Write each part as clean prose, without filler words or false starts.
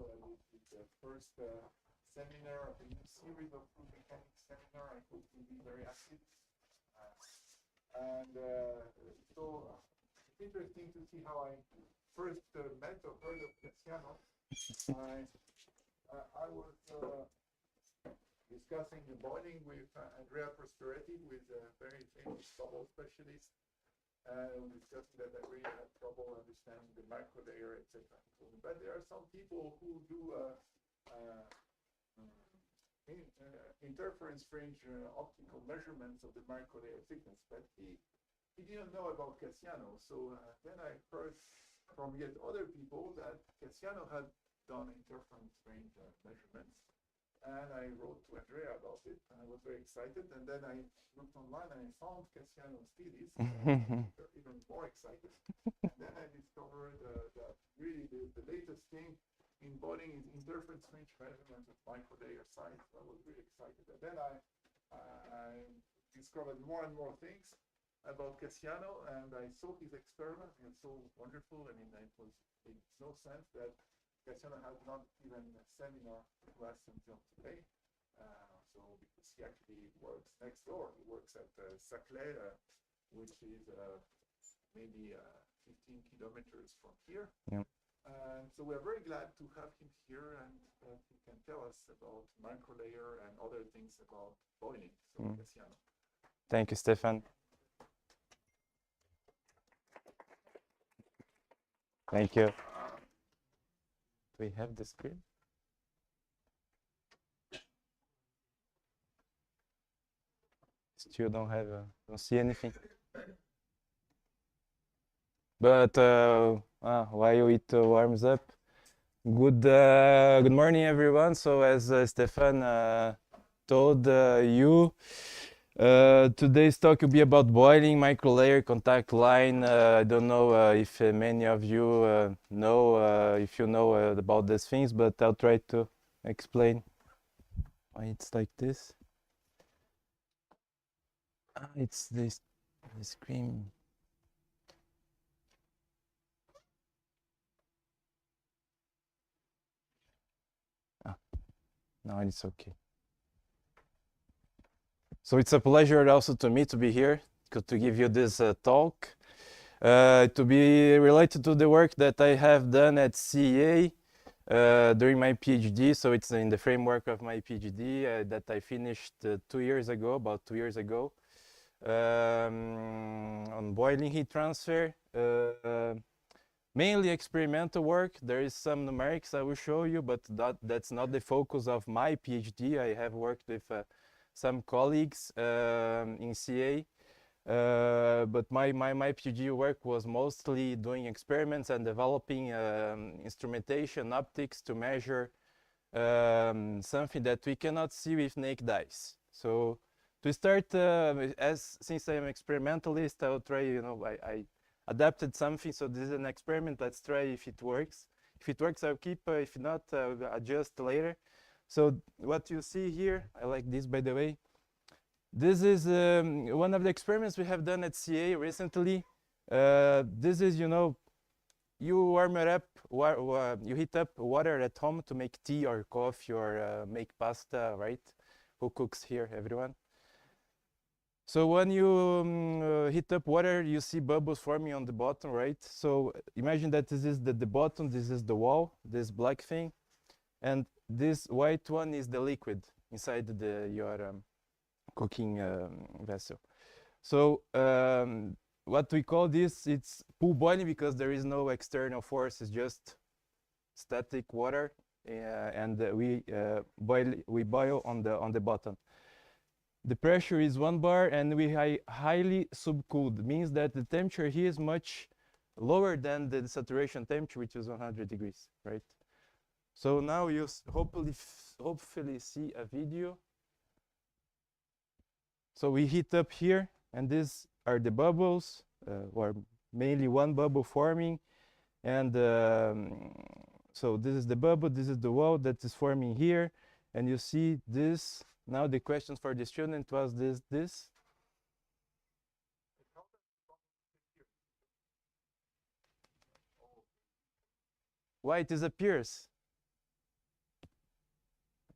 all. This is the first seminar of a new series of fluid mechanics seminar. I hope you'll be very active. So it's interesting to see how I first met or heard of Cassiano. I was discussing the boiling with Andrea Prosperetti, who is a very famous bubble specialist. Discussing that I really had trouble understanding the microlayer, etc. But there are some people who do interference range optical measurements of the microlayer thickness, but he didn't know about Cassiano. So then I heard from yet other people that Cassiano had done interference range measurements, and I wrote to Andrea about it, and I was very excited. And then I looked online and I found Cassiano's thesis, even more excited. And then I discovered that really the latest thing in boiling is interference range measurement of microlayer size. So I was really excited. And then I discovered more and more things about Cassiano, and I saw his experiments, and it's so wonderful. I mean, it makes no sense that Cassiano had not given a seminar class until today. So because he actually works next door, he works at Saclay, which is maybe 15 kilometers from here. Yeah. And so we're very glad to have him here, and he can tell us about microlayer and other things about boiling. So Cassiano. Thank you, Stefan. Thank you. Do we have the screen? Still don't have, don't see anything. But while it warms up, good morning, everyone. So as Stefan told you, today's talk will be about boiling, microlayer, contact line. I don't know if many of you know, if you know about these things, but I'll try to explain why it's like this. It's this screen. No, it's okay. So it's a pleasure also to me to be here to give you this talk, to be related to the work that I have done at CEA during my PhD. So it's in the framework of my PhD that I finished 2 years ago, about 2 years ago, on boiling heat transfer. Mainly experimental work. There is some numerics I will show you, but that's not the focus of my PhD. I have worked with some colleagues in CA, but my PhD work was mostly doing experiments and developing instrumentation optics to measure something that we cannot see with naked eyes. So to start, since I'm an experimentalist, I'll try, I adapted something. So this is an experiment. Let's try if it works. If it works, I'll keep. If not, I'll adjust later. So what you see here, I like this, by the way. This is one of the experiments we have done at CA recently. This is, you warm it up, you heat up water at home to make tea or coffee or make pasta, right? Who cooks here, everyone? So when you heat up water, you see bubbles forming on the bottom, right? So imagine that this is the bottom, this is the wall, this black thing, and this white one is the liquid inside your cooking vessel. So what we call this, it's pool boiling because there is no external force, it's just static water, and we boil on the bottom. The pressure is 1 bar, and we highly subcooled. Means that the temperature here is much lower than the saturation temperature, which is 100 degrees, right? So now you hopefully see a video. So we heat up here, and these are the bubbles, or mainly one bubble forming, and so this is the bubble, this is the wall that is forming here, and you see this. Now the question for the student was this. Why it disappears?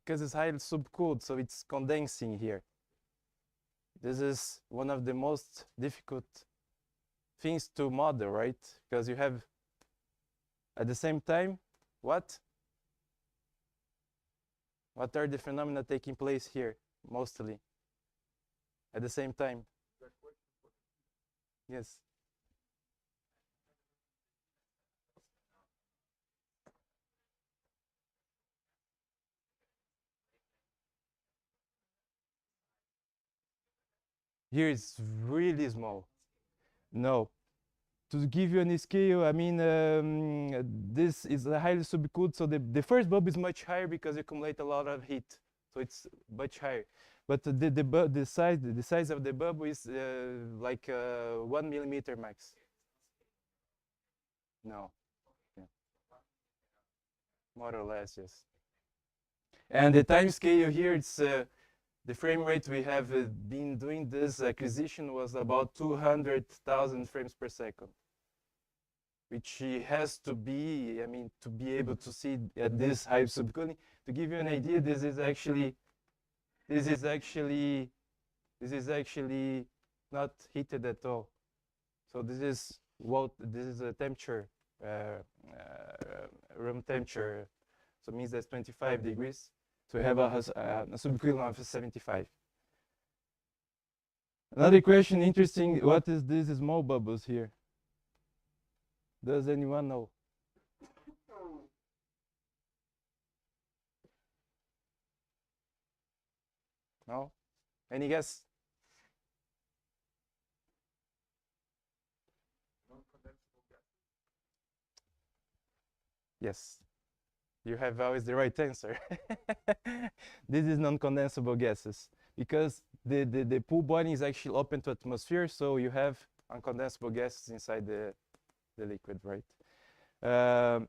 because it's highly subcooled, so it's condensing here. This is one of the most difficult things to model, right? Because you have, at the same time, what? What are the phenomena taking place here, mostly? At the same time? Yes. Here it's really small. No. To give you an scale, I mean, this is a highly subcooled, so the first bubble is much higher because it accumulates a lot of heat, so it's much higher. But the size of the bubble is like 1 millimeter max. No, yeah. More or less, yes. And the time scale here, it's the frame rate we have been doing this acquisition was about 200,000 frames per second, which has to be, I mean, to be able to see at this high subcooling. To give you an idea, this is actually not heated at all. So this is a temperature, room temperature. So it means that's 25 degrees. So we have a subequivalent of 75. Another question, interesting, what is these small bubbles here? Does anyone know? No? Any guess? Yes. You have always the right answer. This is non-condensable gases because the pool boiling is actually open to atmosphere, so you have uncondensable gases inside the liquid, right?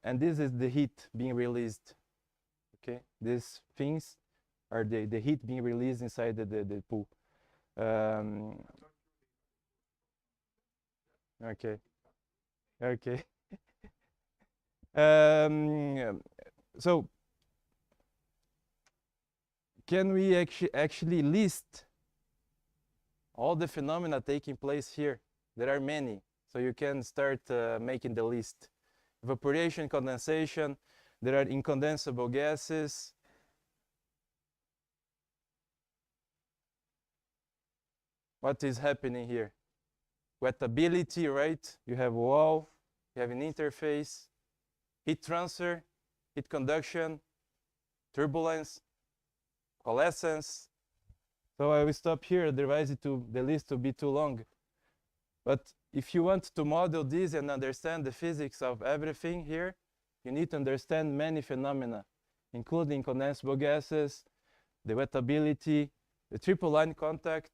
And this is the heat being released. Okay, these things are the heat being released inside the pool. Okay, okay. So can we actually list all the phenomena taking place here? There are many, so you can start making the list. Evaporation, condensation, there are incondensable gases. What is happening here? Wettability, right? You have wall, you have an interface, heat transfer, heat conduction, turbulence, coalescence. So I will stop here, otherwise the list will be too long. But if you want to model this and understand the physics of everything here, you need to understand many phenomena, including condensable gases, the wettability, the triple line contact,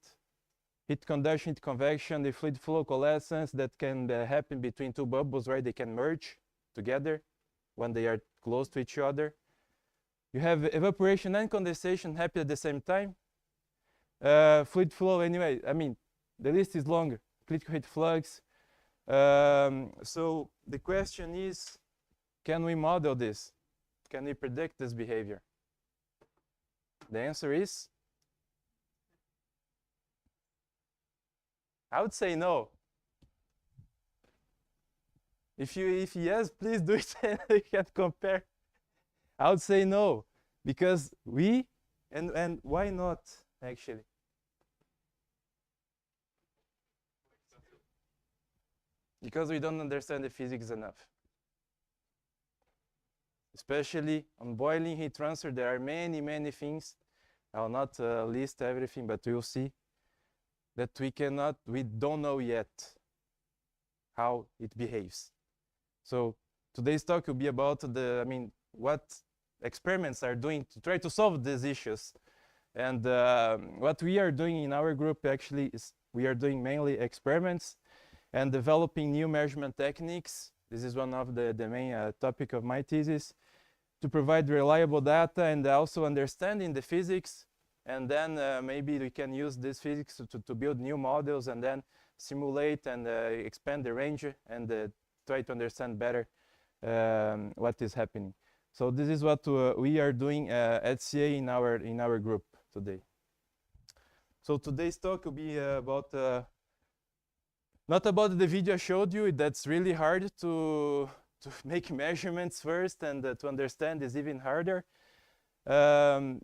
heat conduction, heat convection, the fluid flow coalescence that can happen between two bubbles, right? They can merge together when they are close to each other. You have evaporation and condensation happen at the same time. Fluid flow, anyway, I mean, the list is longer. Critical heat flux. So the question is, can we model this? Can we predict this behavior? The answer is, I would say no. If yes, please do it and we can compare. I would say no, because and why not, actually? Because we don't understand the physics enough. Especially on boiling heat transfer, there are many, many things. I will not list everything, but you'll see that we don't know yet how it behaves. So today's talk will be about what experiments are doing to try to solve these issues. And what we are doing in our group actually is we are doing mainly experiments and developing new measurement techniques. This is one of the main topic of my thesis, to provide reliable data and also understanding the physics. And then maybe we can use this physics to build new models and then simulate and expand the range and try to understand better what is happening. So this is what we are doing at CA in our group today. So today's talk will be about not about the video I showed you. That's really hard to make measurements first, and to understand is even harder. We'll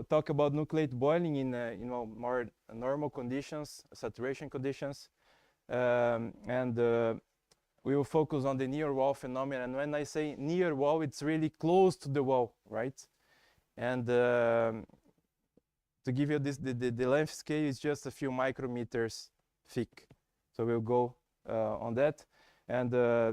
talk about nucleate boiling in more normal conditions, saturation conditions, and we will focus on the near wall phenomenon. And when I say near wall, it's really close to the wall, right? And to give you this, the length scale is just a few micrometers thick. So we'll go on that. And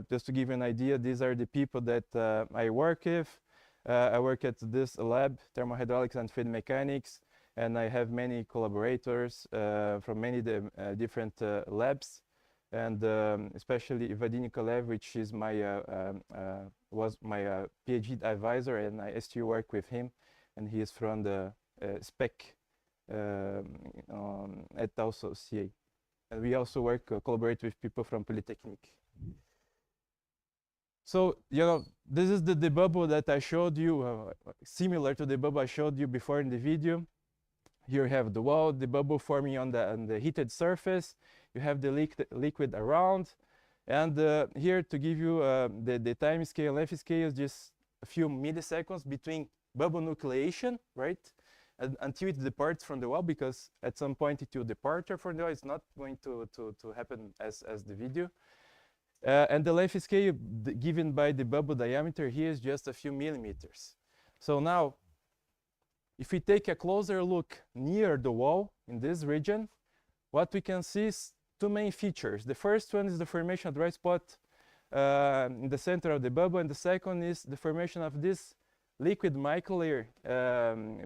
just to give you an idea, these are the people that I work with. I work at this lab, thermohydraulics and fluid mechanics, and I have many collaborators from many different labs, and especially Vadim Nikolaev, which is was my PhD advisor, and I still work with him, and he is from the SPEC at also CA. And we also collaborate with people from Polytechnique. So, this is the bubble that I showed you, similar to the bubble I showed you before in the video. Here you have the wall, the bubble forming on the heated surface. You have the liquid around. And here to give you the time scale, length scale is just a few milliseconds between bubble nucleation, right? Until it departs from the wall, because at some point it will depart from the wall. It's not going to happen as the video. And the length scale given by the bubble diameter here is just a few millimeters. So now, if we take a closer look near the wall in this region, what we can see is two main features. The first one is the formation of dry spot in the center of the bubble, and the second is the formation of this liquid microlayer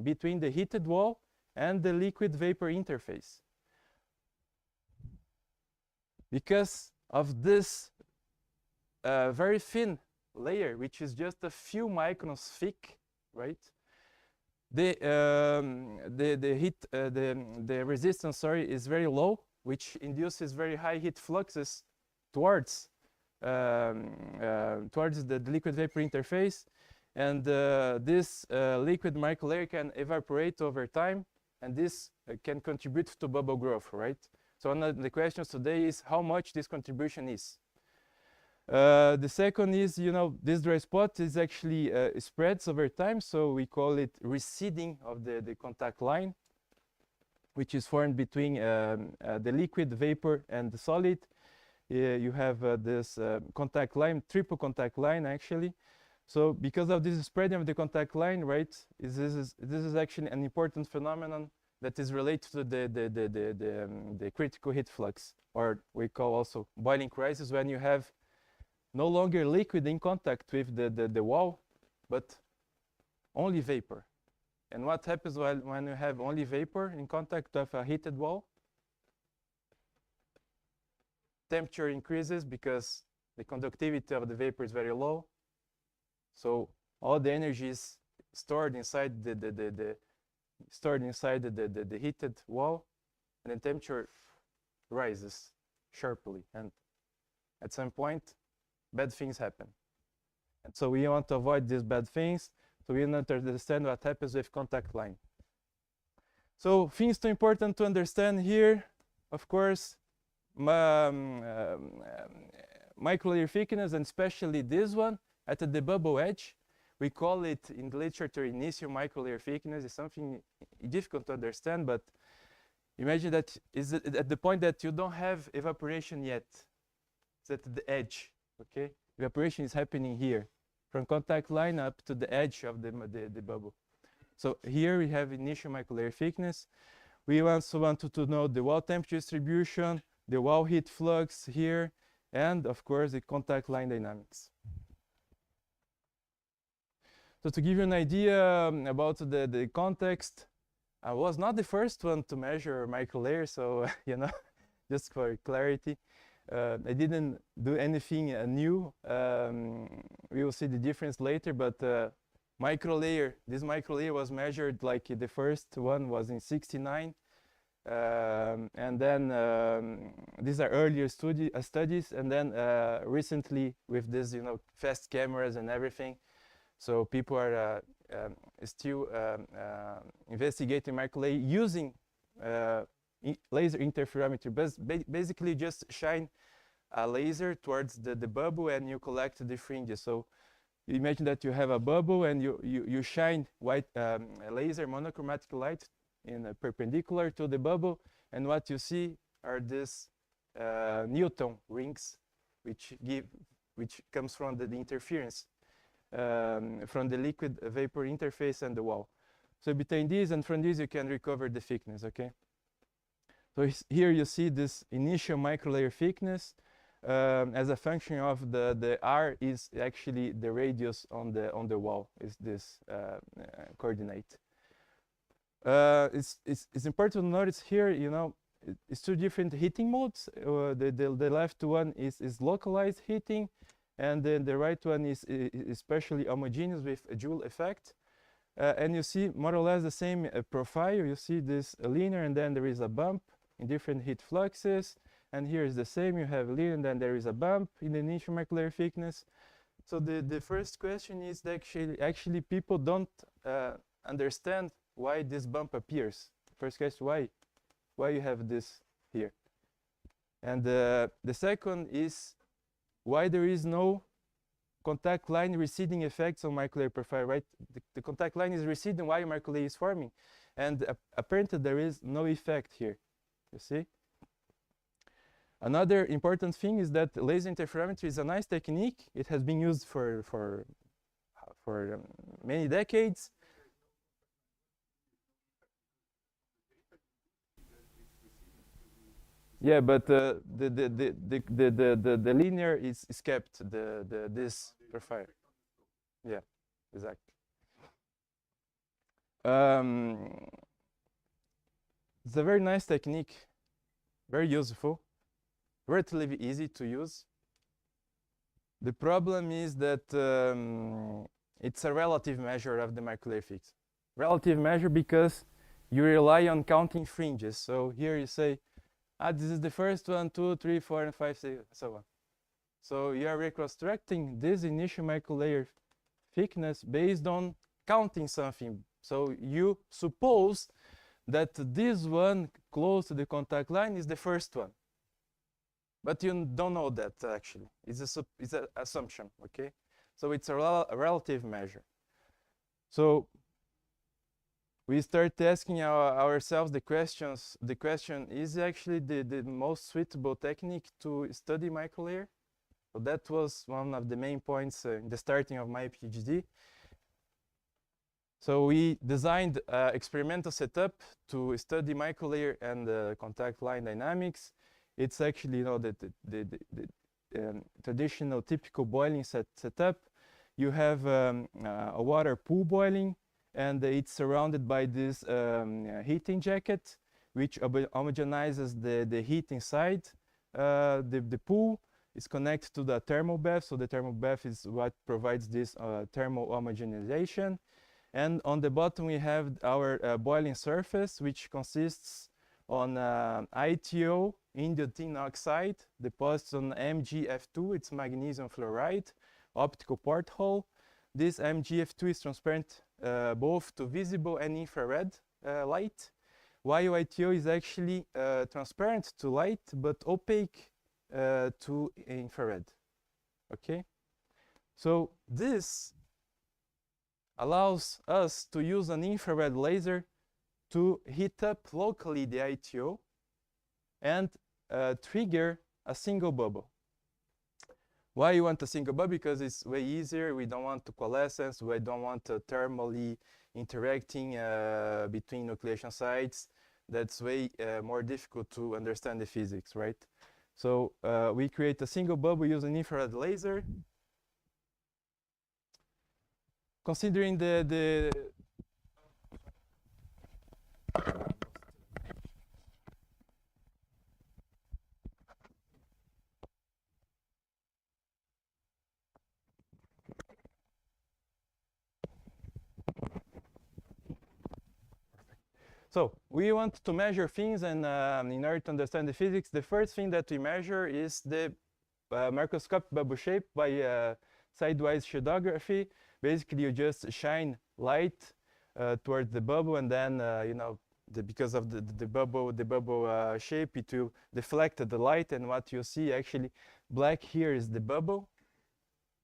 between the heated wall and the liquid vapor interface. Because of this very thin layer, which is just a few microns thick, right? The resistance, sorry, is very low, which induces very high heat fluxes towards the liquid vapor interface, and this liquid microlayer can evaporate over time, and this can contribute to bubble growth, right? So one of the questions today is how much this contribution is. The second is, this dry spot is actually spreads over time, so we call it receding of the contact line, which is formed between the liquid, vapor, and the solid. You have this contact line, triple contact line, actually. So because of this spreading of the contact line, right, this is actually an important phenomenon that is related to the critical heat flux, or we call also boiling crisis, when you have no longer liquid in contact with the wall, but only vapor. And what happens when you have only vapor in contact with a heated wall? Temperature increases because the conductivity of the vapor is very low. So all the energy is stored inside the heated wall, and the temperature rises sharply. And at some point, bad things happen. And so we want to avoid these bad things. So we want to understand what happens with contact line. So things too important to understand here, of course, microlayer thickness, and especially this one at the bubble edge. We call it in the literature initial microlayer thickness. It's something difficult to understand, but imagine that is at the point that you don't have evaporation yet. It's at the edge. Okay, evaporation is happening here, from contact line up to the edge of the bubble. So here we have initial microlayer thickness. We also want to know the wall temperature distribution, the wall heat flux here, and of course the contact line dynamics. So to give you an idea about the context, I was not the first one to measure microlayer, so just for clarity. I didn't do anything new. We will see the difference later, but this microlayer was measured, like the first one was in 69. And then these are earlier studies, and then recently with this, fast cameras and everything, so people are still investigating microlayer using laser interferometry. Basically, just shine a laser towards the bubble, and you collect the fringes. So imagine that you have a bubble, and you shine white laser monochromatic light in perpendicular to the bubble, and what you see are these Newton rings, which comes from the interference from the liquid vapor interface and the wall. So between these and from these, you can recover the thickness. Okay. So here you see this initial microlayer thickness as a function of the r is actually the radius on the wall, is this coordinate. It's important to notice here, it's two different heating modes. The left one is localized heating, and then the right one is especially homogeneous with a Joule effect. And you see more or less the same profile. You see this linear, and then there is a bump in different heat fluxes. And here is the same. You have linear, and then there is a bump in the initial microlayer thickness. So the first question is that actually people don't understand why this bump appears. First question, why you have this here? And the second is why there is no contact line receding effects on microlayer profile, right? The contact line is receding while microlayer is forming. And apparently there is no effect here, you see? Another important thing is that laser interferometry is a nice technique. It has been used for many decades. Yeah, but the linear is kept, this profile. Yeah, exactly. It's a very nice technique, very useful, relatively easy to use. The problem is that it's a relative measure of the microlayer thickness. Relative measure because you rely on counting fringes. So here you say, this is the first one, 2, 3, 4, and 5, 6, so on. So you are reconstructing this initial microlayer thickness based on counting something. So you suppose that this one close to the contact line is the first one. But you don't know that actually. It's an assumption, okay? So it's a relative measure. So we start asking ourselves the questions. The question is actually the most suitable technique to study microlayer. So that was one of the main points in the starting of my PhD. So we designed an experimental setup to study microlayer and contact line dynamics. It's actually, the traditional typical boiling setup. You have a water pool boiling, and it's surrounded by this heating jacket, which homogenizes the heat inside the pool. Is connected to the thermal bath, so the thermal bath is what provides this thermal homogenization. And on the bottom we have our boiling surface, which consists on ITO, indium tin oxide, deposits on MgF2, it's magnesium fluoride, optical porthole. This MgF2 is transparent both to visible and infrared light, while ITO is actually transparent to light but opaque to infrared. Okay, so this allows us to use an infrared laser to heat up locally the ITO and trigger a single bubble. Why you want a single bubble? Because it's way easier. We don't want to coalescence. We don't want thermally interacting between nucleation sites. That's way more difficult to understand the physics, right? So we create a single bubble using infrared laser. Considering the So we want to measure things, and in order to understand the physics, the first thing that we measure is the macroscopic bubble shape by sidewise shadowgraphy. Basically, you just shine light towards the bubble, and then because of the bubble shape, it will deflect the light, and what you see actually black here is the bubble.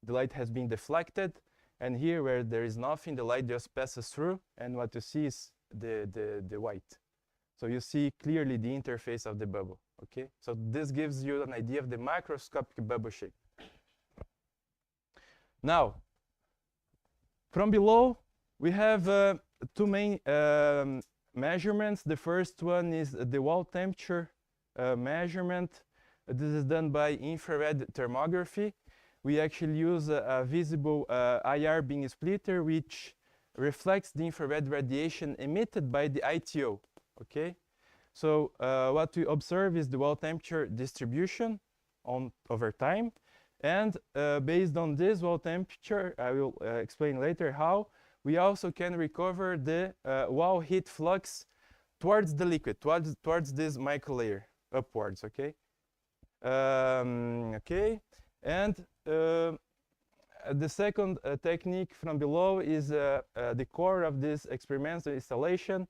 The light has been deflected, and here where there is nothing, the light just passes through, and what you see is the white. So you see clearly the interface of the bubble. Okay, so this gives you an idea of the macroscopic bubble shape. Now, from below, we have two main measurements. The first one is the wall temperature measurement. This is done by infrared thermography. We actually use a visible IR beam splitter, which reflects the infrared radiation emitted by the ITO. Okay, so what we observe is the wall temperature distribution over time, and based on this wall temperature, I will explain later how we also can recover the wall heat flux towards the liquid, towards this microlayer upwards. Okay, okay, and the second technique from below is the core of this experimental installation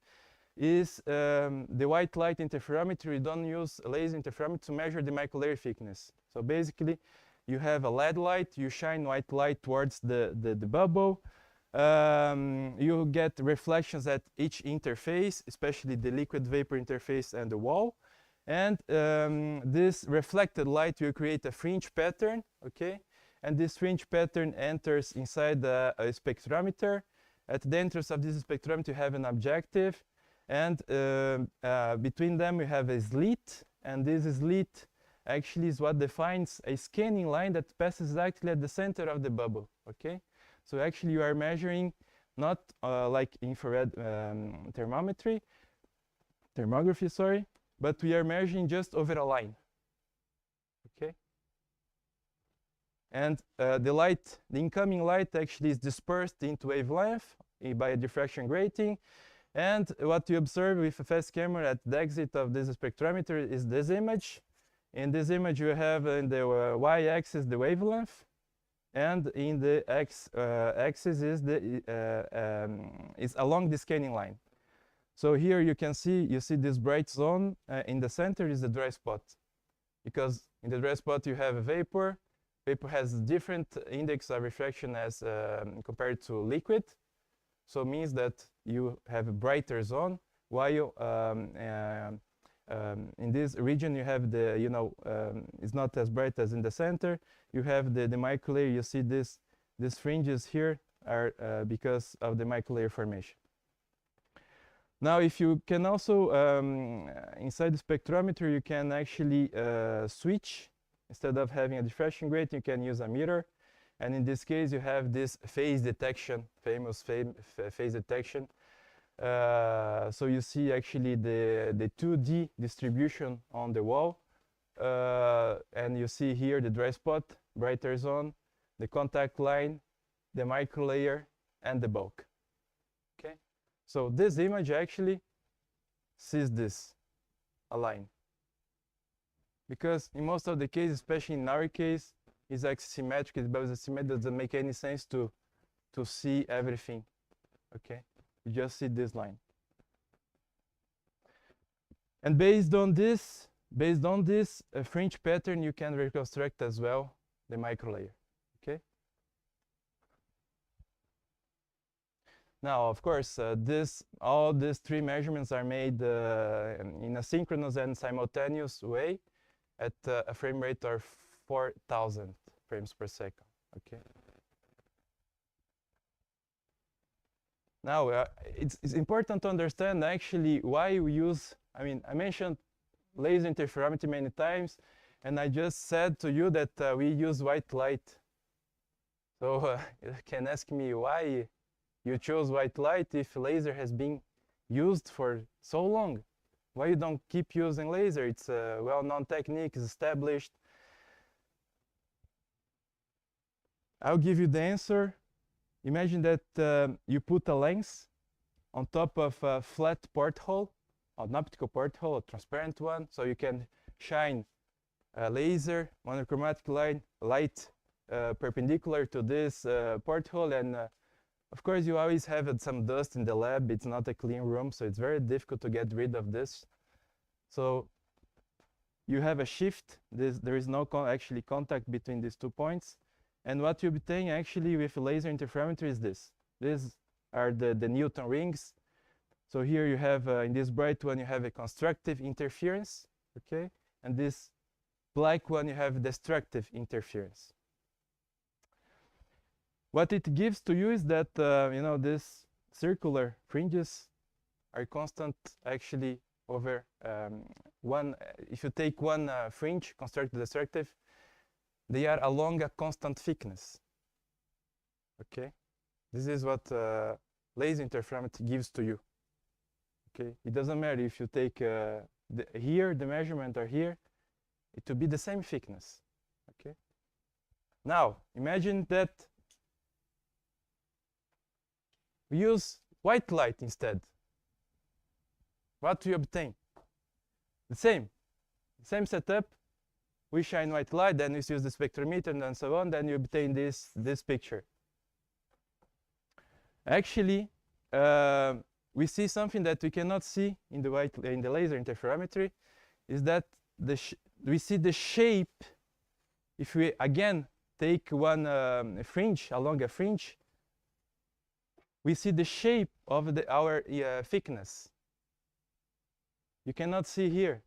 is the white light interferometry. We don't use laser interferometry to measure the microlayer thickness. So basically, you have a LED light, you shine white light towards the bubble. You get reflections at each interface, especially the liquid vapor interface and the wall. And this reflected light will create a fringe pattern, okay? And this fringe pattern enters inside a spectrometer. At the entrance of this spectrometer, you have an objective. And between them, we have a slit. And this slit actually is what defines a scanning line that passes exactly at the center of the bubble, okay? So actually, you are measuring not like infrared thermography, sorry, but we are measuring just over a line, okay? And the incoming light actually is dispersed into wavelength by a diffraction grating. And what you observe with a fast camera at the exit of this spectrometer is this image. In this image, you have in the y-axis the wavelength, and in the x-axis is is along the scanning line. So here you see this bright zone. In the center is the dry spot, because in the dry spot you have a vapor. Vapor has different index of refraction as compared to liquid. So it means that you have a brighter zone, while in this region you have it's not as bright as in the center. You have the microlayer. You see these fringes here are because of the microlayer formation. Now, if you can also, inside the spectrometer, you can actually switch. Instead of having a diffraction grating, you can use a mirror. And in this case, you have this phase detection, famous phase detection. So you see actually the 2D distribution on the wall. And you see here the dry spot, brighter zone, the contact line, the microlayer, and the bulk. Okay? So this image actually sees this, a line. Because in most of the cases, especially in our case, it's axisymmetric, but it doesn't make any sense to see everything. Okay? You just see this line. And based on this fringe pattern, you can reconstruct as well the microlayer. Okay? Now, of course, all these three measurements are made in a synchronous and simultaneous way at a frame rate of 4,000 frames per second. Okay. Now, it's important to understand actually why we use. I mentioned laser interferometry many times, and I just said to you that we use white light. So you can ask me why you chose white light if laser has been used for so long. Why you don't keep using laser? It's a well-known technique, it's established. I'll give you the answer. Imagine that you put a lens on top of a flat porthole, an optical porthole, a transparent one, so you can shine a laser monochromatic light perpendicular to this porthole, and of course you always have some dust in the lab. It's not a clean room, so it's very difficult to get rid of this. So you have a shift. There is no actually contact between these 2 points, and what you obtain actually with laser interferometry is this. These are the Newton rings. So here you have in this bright one you have a constructive interference, okay, and this black one you have destructive interference. What it gives to you is that these circular fringes are constant actually over one. If you take one fringe, constructive destructive, they are along a constant thickness. Okay, this is what laser interferometry gives to you. Okay, it doesn't matter if you take here the measurement or here, it will be the same thickness. Okay. Now imagine that we use white light instead. What do you obtain? The same setup. We shine white light, then we use the spectrometer and so on, then you obtain this picture. Actually, we see something that we cannot see in the laser interferometry, is that we see the shape. If we again take one fringe along a fringe, we see the shape of our thickness. You cannot see here.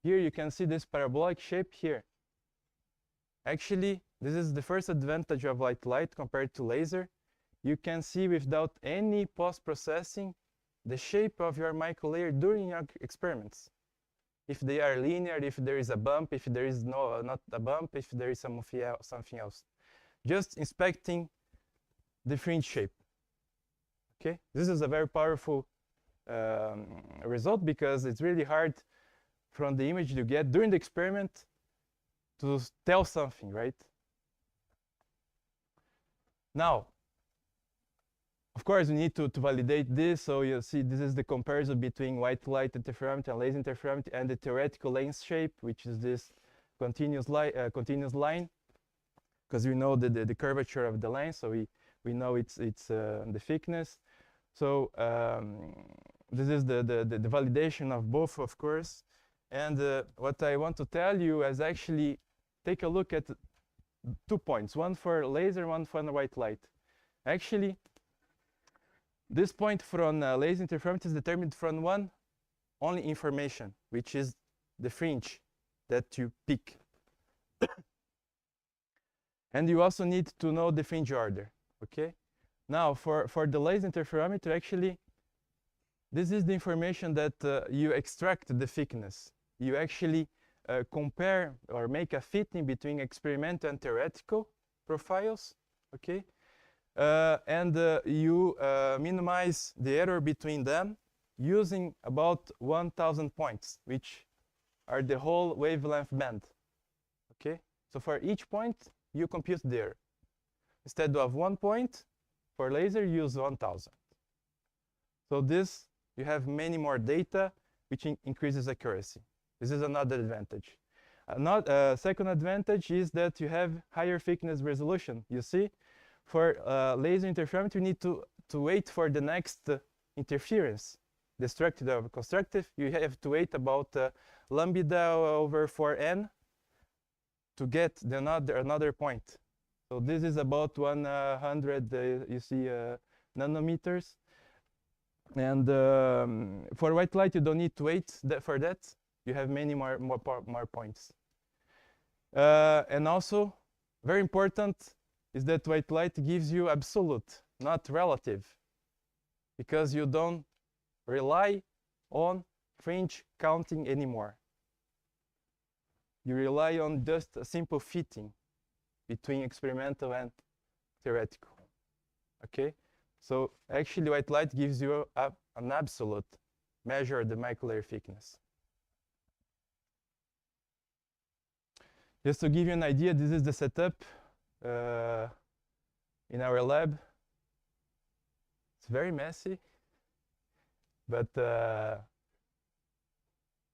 Here you can see this parabolic shape here. Actually, this is the first advantage of white light compared to laser. You can see without any post-processing the shape of your microlayer during your experiments. If they are linear, if there is a bump, if there is not a bump, if there is something else. Just inspecting the fringe shape. Okay, this is a very powerful result, because it's really hard from the image you get during the experiment to tell something, right? Now, of course, we need to validate this. So you see, this is the comparison between white light interferometry and laser interferometry, and the theoretical lens shape, which is this continuous line, because we know the curvature of the lens, so we know it's the thickness. So this is the validation of both, of course. And what I want to tell you is actually take a look at 2 points, one for laser, one for white light. Actually, this point from laser interferometry is determined from one only information, which is the fringe that you pick. And you also need to know the fringe order, okay? Now, for the laser interferometry, actually, this is the information that you extract the thickness. You actually compare or make a fitting between experimental and theoretical profiles, okay? And you minimize the error between them using about 1,000 points, which are the whole wavelength band, okay? So for each point, you compute the error. Instead of 1 point, for laser, use 1,000. So this, you have many more data, which increases accuracy. This is another advantage. Second advantage is that you have higher thickness resolution. You see, for laser interferometry, you need to wait for the next interference, destructive or constructive. You have to wait about lambda over 4n to get another point. So this is about 100, you see, nanometers. And for white light, you don't need to wait for that. You have many more points. And also, very important is that white light gives you absolute, not relative, because you don't rely on fringe counting anymore. You rely on just a simple fitting between experimental and theoretical. Okay? So actually, white light gives you an absolute measure of the microlayer thickness. Just to give you an idea, this is the setup in our lab. It's very messy. but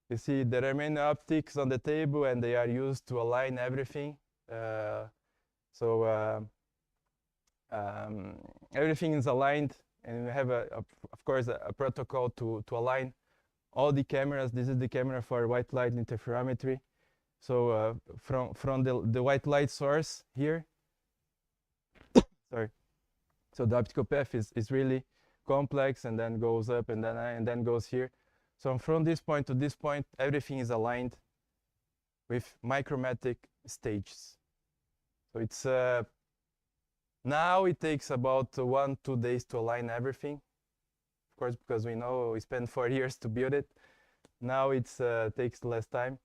you see there are many optics on the table, and they are used to align everything. Everything is aligned, and we have, of course, a protocol to align all the cameras. This is the camera for white light interferometry. So from the white light source here, sorry. So the optical path is really complex, and then goes up, and then goes here. So from this point to this point, everything is aligned with micrometric stages. So it's now it takes about 1-2 days to align everything. Of course, because we know we spent 4 years to build it. Now it takes less time.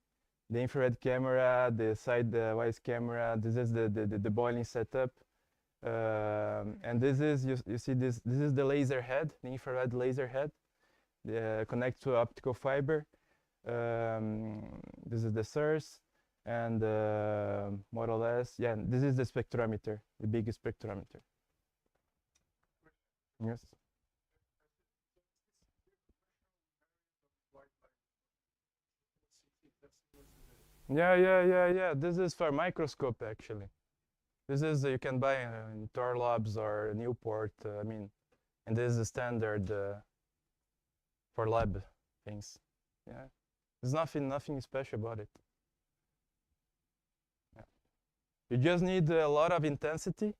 The infrared camera, the side-wise camera, this is the boiling setup. And this is, you see this is the laser head, the infrared laser head, connect to optical fiber. This is the source, and more or less, yeah, this is the spectrometer, the biggest spectrometer. Yes. Yeah. This is for microscope, actually. This is you can buy in Tor Labs or Newport. I mean, and this is a standard for lab things. Yeah, there's nothing special about it. Yeah. You just need a lot of intensity,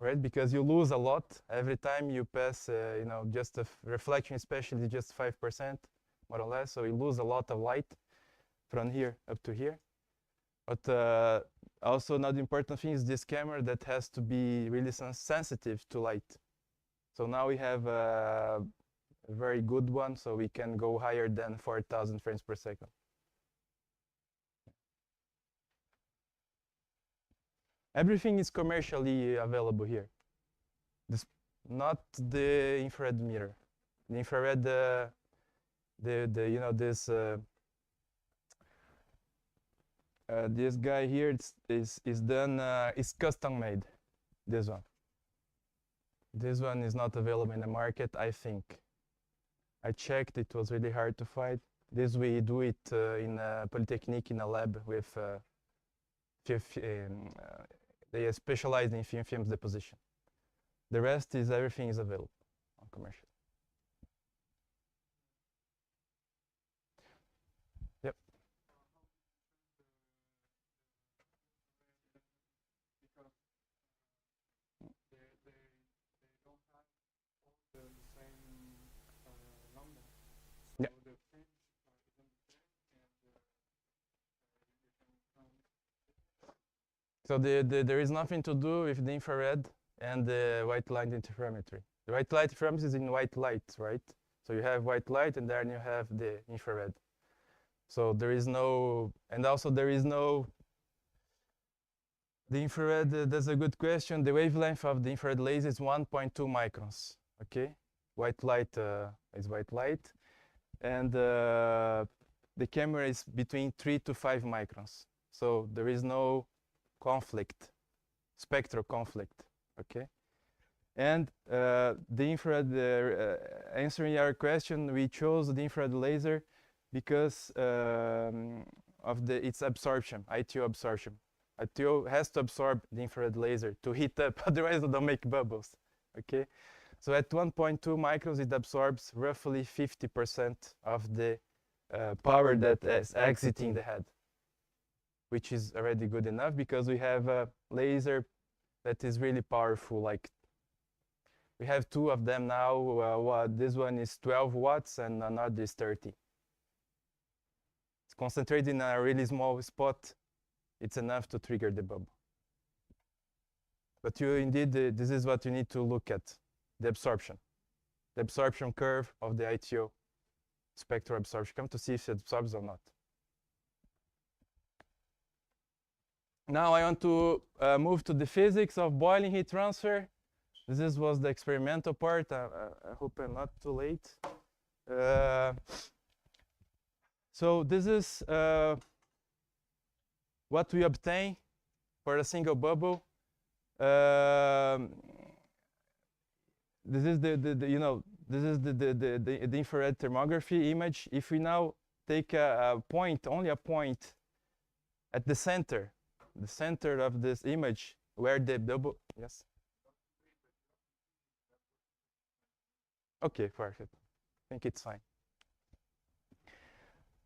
right? Because you lose a lot every time you pass. You know, just a reflection, especially just 5%, more or less. So you lose a lot of light from here up to here. But also another important thing is this camera that has to be really sensitive to light. So now we have a very good one, so we can go higher than 4,000 frames per second. Everything is commercially available here. This, not the infrared mirror. The infrared, you know, this guy here is custom made. This one is not available in the market, I think. I checked, it was really hard to find. This we do it in Polytechnique in a lab with they specialize in thin films deposition. The rest is everything is available on commercial. Yep. Yeah. So there is nothing to do with the infrared and the white light interferometry. The white light interferometry is in white light, right? So you have white light, and then you have the infrared. So there is no, and also there is no, the infrared, that's a good question. The wavelength of the infrared laser is 1.2 microns, okay? White light is white light. And the camera is between 3 to 5 microns. So there is no conflict, spectral conflict, okay? And the infrared, answering your question, we chose the infrared laser because of its absorption, ITO absorption. ITO has to absorb the infrared laser to heat up, otherwise it don't make bubbles, okay? So at 1.2 microns, it absorbs roughly 50% of the power that is exiting the head, which is already good enough because we have a laser that is really powerful. Like we have 2 of them now. This one is 12 watts and another is 30. It's concentrated in a really small spot. It's enough to trigger the bubble. But you indeed, this is what you need to look at, the absorption curve of the ITO, spectral absorption, come to see if it absorbs or not. Now I want to move to the physics of boiling heat transfer. This was the experimental part. I hope I'm not too late. So this is what we obtain for a single bubble. This is the you know, this is the infrared thermography image. If we now take a point, only a point at the center of this image where the double, yes? Okay, perfect. I think it's fine.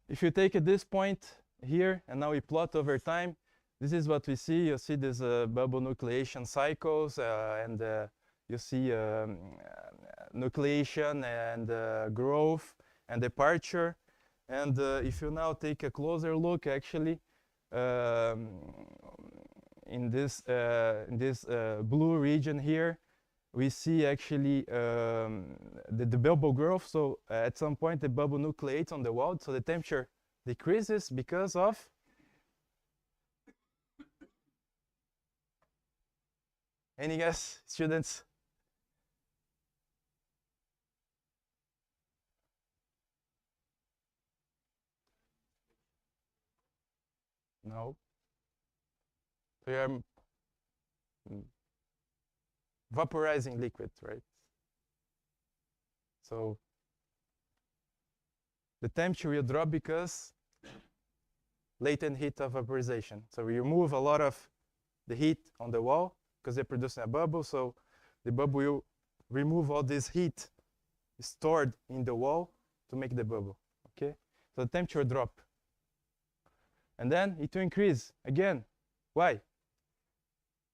If you take at this point here, and now we plot over time, this is what we see. You see these bubble nucleation cycles, and you see nucleation and growth and departure. And if you now take a closer look, actually, in this blue region here, we see actually the bubble growth. So at some point, the bubble nucleates on the wall, so the temperature decreases because of any guess, students? No. So you're vaporizing liquid, right? So the temperature will drop because latent heat of vaporization. So we remove a lot of the heat on the wall because they're producing a bubble. So the bubble will remove all this heat stored in the wall to make the bubble. Okay? So the temperature will drop. And then it will increase again. Why?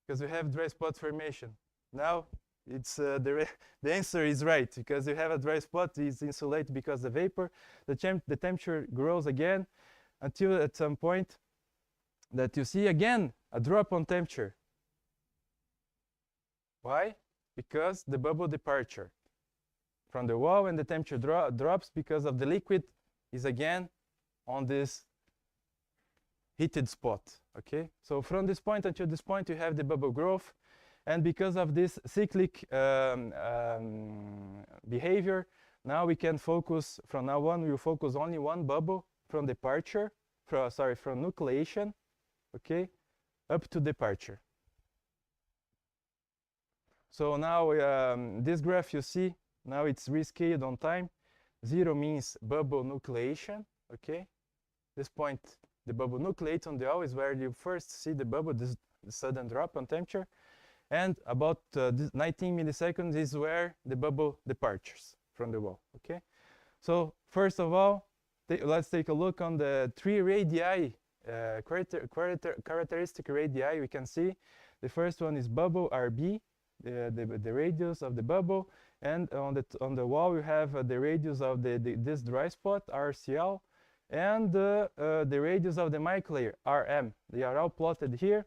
Because we have dry spot formation. Now it's the answer is right, because you have a dry spot, it's insulated because the vapor. The temperature grows again until at some point that you see again a drop on temperature. Why? Because the bubble departure from the wall, and the temperature drops because of the liquid is again on this heated spot. Okay, so from this point until this point you have the bubble growth, and because of this cyclic behavior, now we can focus, from now on we will focus only one bubble from departure, from nucleation, okay, up to departure. So now this graph you see, now it's rescaled on time. 0 means bubble nucleation, okay? This point, the bubble nucleates on the wall is where you first see the bubble, this sudden drop on temperature. And about 19 milliseconds is where the bubble departures from the wall, okay? So first of all, let's take a look on the 3 radii, characteristic radii we can see. The first one is bubble RB, the radius of the bubble, and on the wall we have the radius of this dry spot, RCL, and the radius of the microlayer, RM. They are all plotted here.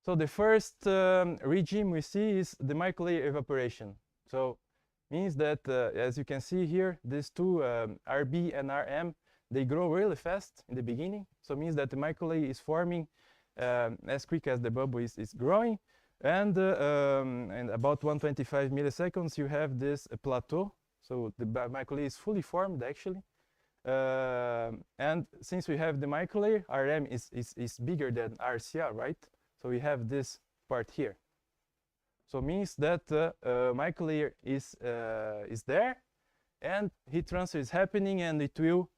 So the first regime we see is the microlayer evaporation. So means that, as you can see here, these two RB and RM, they grow really fast in the beginning. So it means that the microlayer is forming as quick as the bubble is growing. And about 125 milliseconds, you have this plateau. So the microlayer is fully formed, actually. And since we have the microlayer, RM is bigger than RCR, right? So we have this part here. So it means that microlayer is there, and heat transfer is happening, and it will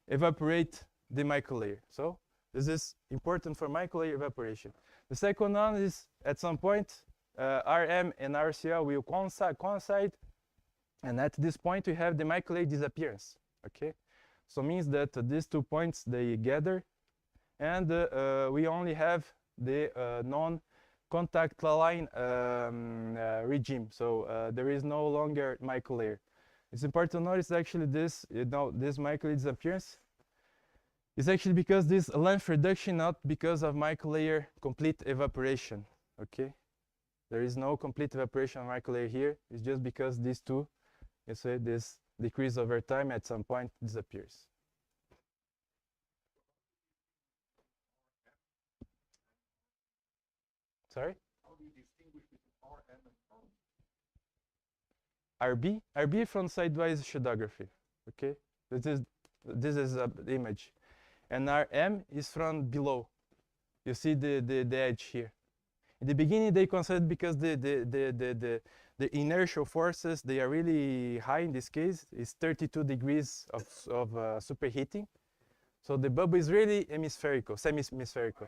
evaporate the microlayer. So this is important for microlayer evaporation. The second one is, at some point, RM and RCL will coincide, and at this point we have the microlayer disappearance. Okay, so it means that these 2 points, they gather, and we only have the non-contact line regime. So there is no longer microlayer. It's important to notice actually this, this microlayer disappearance is actually because this length reduction, not because of microlayer complete evaporation. Okay, there is no complete evaporation of microlayer here. It's just because these two, you see, this decrease over time at some point disappears. Sorry? How do you distinguish between RM and RB? RB from sidewise shadowgraphy. Okay, this is the image, and RM is from below. You see the edge here. In the beginning, they considered because the the inertial forces, they are really high in this case. It's 32 degrees of superheating. So the bubble is really hemispherical, semi-hemispherical.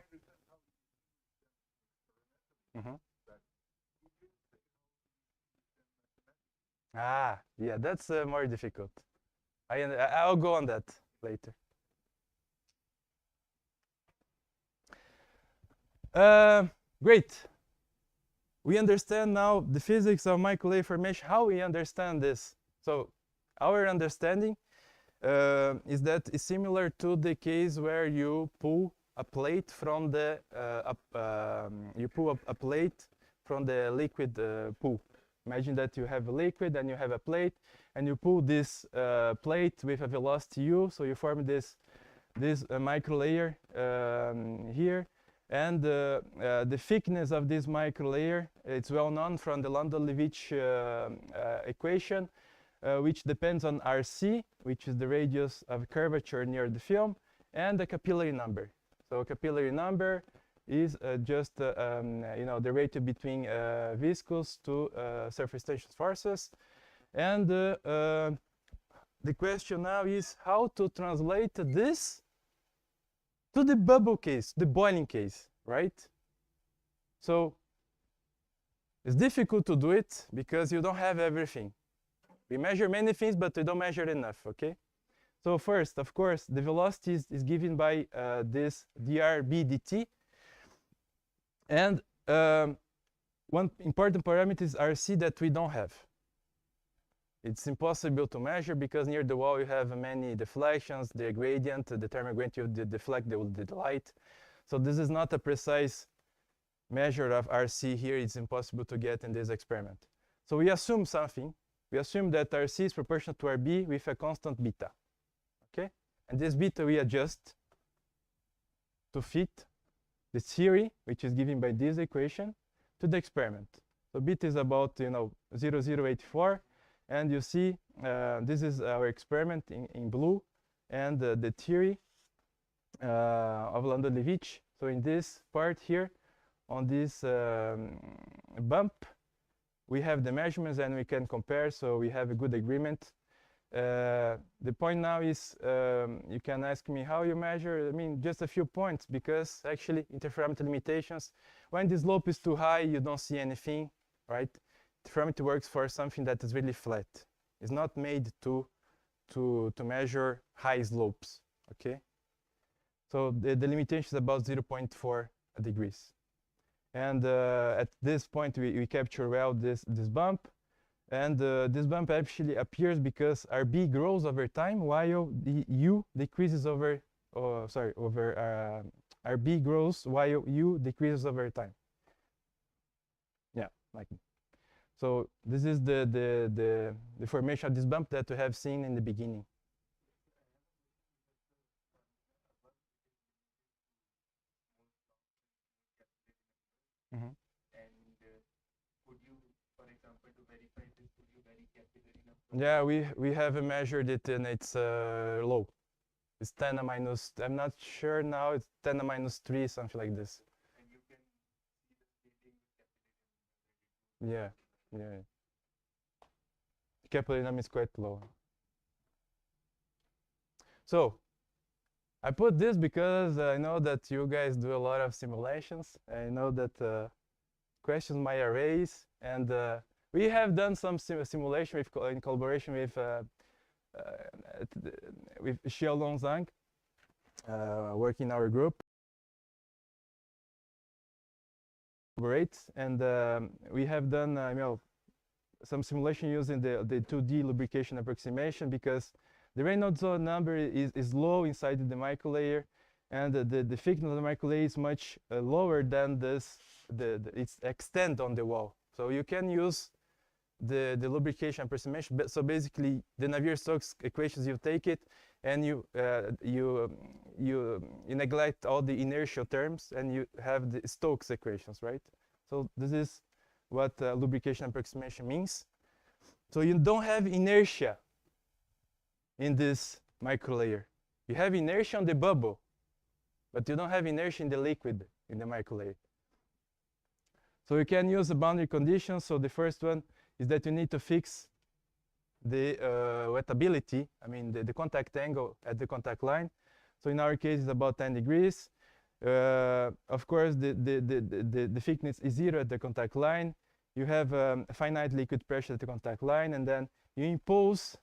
Ah, yeah, that's more difficult. I'll go on that later. Great. We understand now the physics of microlayer formation, how we understand this. So our understanding is that it's similar to the case where you pull a plate from the plate from the liquid pool. Imagine that you have a liquid and you have a plate, and you pull this plate with a velocity u, so you form this microlayer here. And the thickness of this microlayer, it's well known from the Landau-Levich equation, which depends on RC, which is the radius of curvature near the film, and the capillary number. So capillary number is just the ratio between viscous to surface tension forces. And the question now is how to translate this to the bubble case, the boiling case, right? So it's difficult to do it because you don't have everything. We measure many things, but we don't measure enough, okay? So first, of course, the velocity is given by this drb dt. And one important parameter is RC that we don't have. It's impossible to measure because near the wall you have many deflections, the gradient, the thermal gradient, you deflect the light. So this is not a precise measure of RC here. It's impossible to get in this experiment. So we assume something. We assume that RC is proportional to RB with a constant beta. Okay? And this beta we adjust to fit the theory, which is given by this equation, to the experiment. So beta is about 0.0084. And you see, this is our experiment in blue, and the theory of Landau-Levich. So in this part here, on this bump, we have the measurements and we can compare, so we have a good agreement. The point now is, you can ask me how you measure. I mean, just a few points, because actually interferometry limitations, when the slope is too high, you don't see anything, right? Interferometry works for something that is really flat. It's not made to measure high slopes, okay? So the limitation is about 0.4 degrees. And at this point, we capture well this bump. And this bump actually appears because RB grows over time while the U decreases over, RB grows while U decreases over time. Yeah, like. So this is the formation of this bump that we have seen in the beginning. Mm-hmm. And could you, for example, to verify this, could you vary capillary number? Yeah, we have measured it, and it's low. It's 10 minus, I'm not sure now, it's 10 minus 3, something like this. And you can see the shading with capillary number. Yeah. Capillary number is quite low. So I put this because I know that you guys do a lot of simulations. I know that questions might arise, and we have done some simulation in collaboration with Xiaolong Zhang, working in our group. And we have done some simulation using the 2D lubrication approximation, because the Reynolds number is low inside the microlayer, and the thickness of the microlayer is much lower than its extent on the wall. So you can use the lubrication approximation. So basically, the Navier-Stokes equations, you take it and you neglect all the inertial terms, and you have the Stokes equations, right? So this is what lubrication approximation means. So you don't have inertia in this microlayer. You have inertia on the bubble, but you don't have inertia in the liquid in the microlayer. So you can use the boundary conditions. So the first one is that you need to fix the wettability, I mean the contact angle at the contact line. So in our case, it's about 10 degrees. Of course, the thickness is 0 at the contact line. You have a finite liquid pressure at the contact line, and then you impose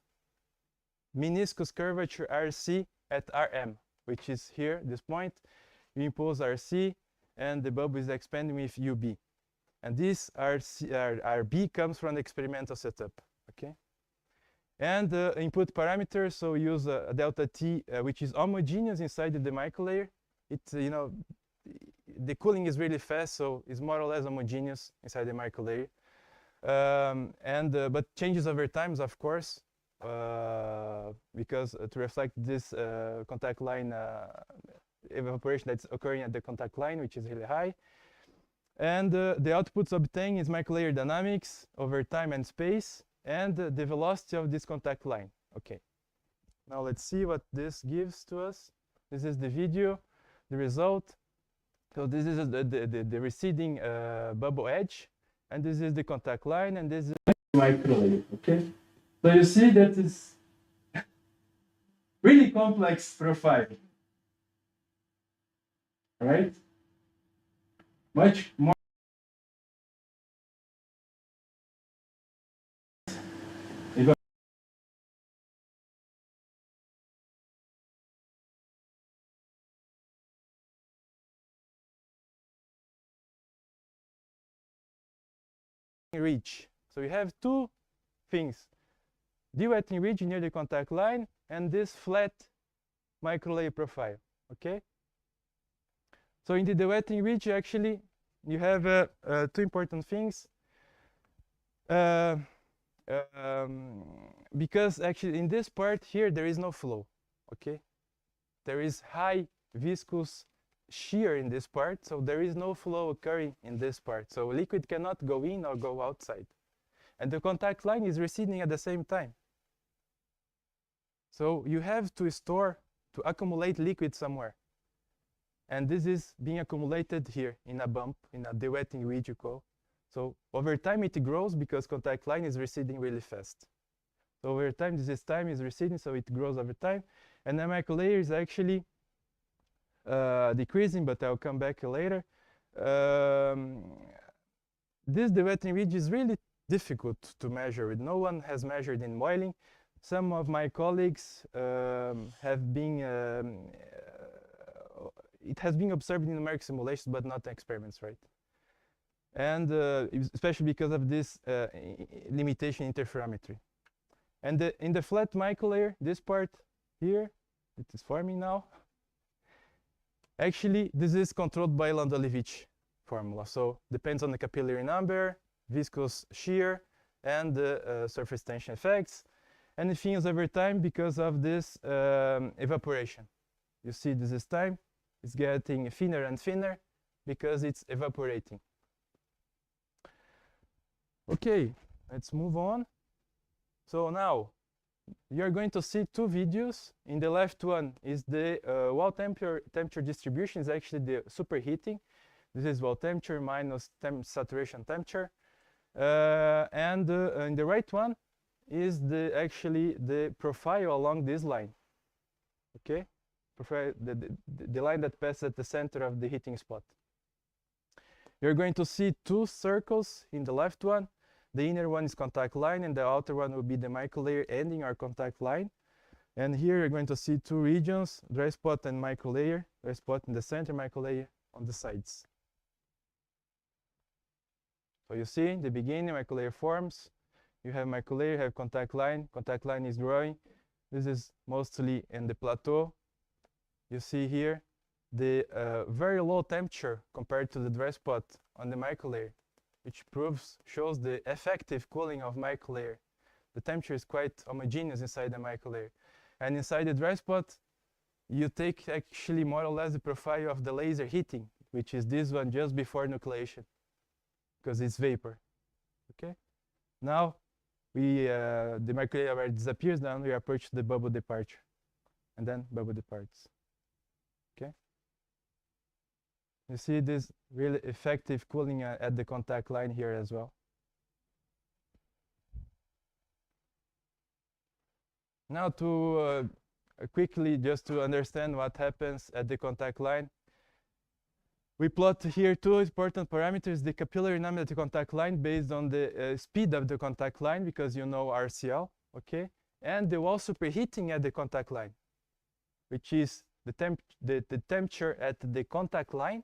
meniscus curvature RC at RM, which is here, this point. You impose RC, and the bubble is expanding with UB. And this RB comes from the experimental setup, okay? And input parameters, so use a delta T, which is homogeneous inside the microlayer. It's, you know, the cooling is really fast, so it's more or less homogeneous inside the microlayer. But changes over time, of course, because to reflect this contact line evaporation that's occurring at the contact line, which is really high. And the outputs obtained is microlayer dynamics over time and space, and the velocity of this contact line. Okay. Now let's see what this gives to us. This is the video, the result. So this is the receding bubble edge, and this is the contact line, and this is the microlayer. Okay. So you see that it's really complex profile. All right. Much more. Ridge. So you have two things: dewetting ridge near the contact line, and this flat microlayer profile. Okay. So in the dewetting ridge, actually, you have two important things. Because actually in this part here there is no flow. Okay. There is high viscous shear in this part, so there is no flow occurring in this part. So liquid cannot go in or go outside. And the contact line is receding at the same time. So you have to store, to accumulate liquid somewhere. And this is being accumulated here in a bump, in a dewetting ridge, you call. So over time it grows because contact line is receding really fast. So over time, this time is receding, so it grows over time. And the microlayer is actually decreasing, but I'll come back later. This dewetting ridge is really difficult to measure with. No one has measured in boiling. Some of my colleagues have been, it has been observed in numeric simulations, but not experiments, right? And especially because of this limitation in interferometry. And in the flat microlayer, this part here, it is forming now. Actually, this is controlled by Landau-Levich formula. So depends on the capillary number, viscous shear, and the surface tension effects. And it thins over time because of this evaporation. You see this time, it's getting thinner and thinner because it's evaporating. Okay, let's move on. So now, you're going to see two videos. In the left one is the wall temperature distribution, is actually the superheating. This is wall temperature minus saturation temperature. And in the right one is actually the profile along this line. Okay, profile, the line that passes at the center of the heating spot. You're going to see two circles in the left one. The inner one is contact line, and the outer one will be the microlayer ending our contact line. And here you're going to see two regions, dry spot and microlayer. Dry spot in the center, microlayer on the sides. So you see, in the beginning, microlayer forms. You have microlayer, you have contact line. Contact line is growing. This is mostly in the plateau. You see here the very low temperature compared to the dry spot on the microlayer, which shows the effective cooling of microlayer. The temperature is quite homogeneous inside the microlayer. And inside the dry spot, you take actually more or less the profile of the laser heating, which is this one just before nucleation, because it's vapor. Okay. Now the microlayer disappears, then we approach the bubble departure, and then bubble departs. Okay. You see this really effective cooling at the contact line here as well. Now to quickly, just to understand what happens at the contact line, we plot here two important parameters: the capillary number at the contact line based on the speed of the contact line, because you know RCL, okay, and the wall superheating at the contact line, which is the temperature at the contact line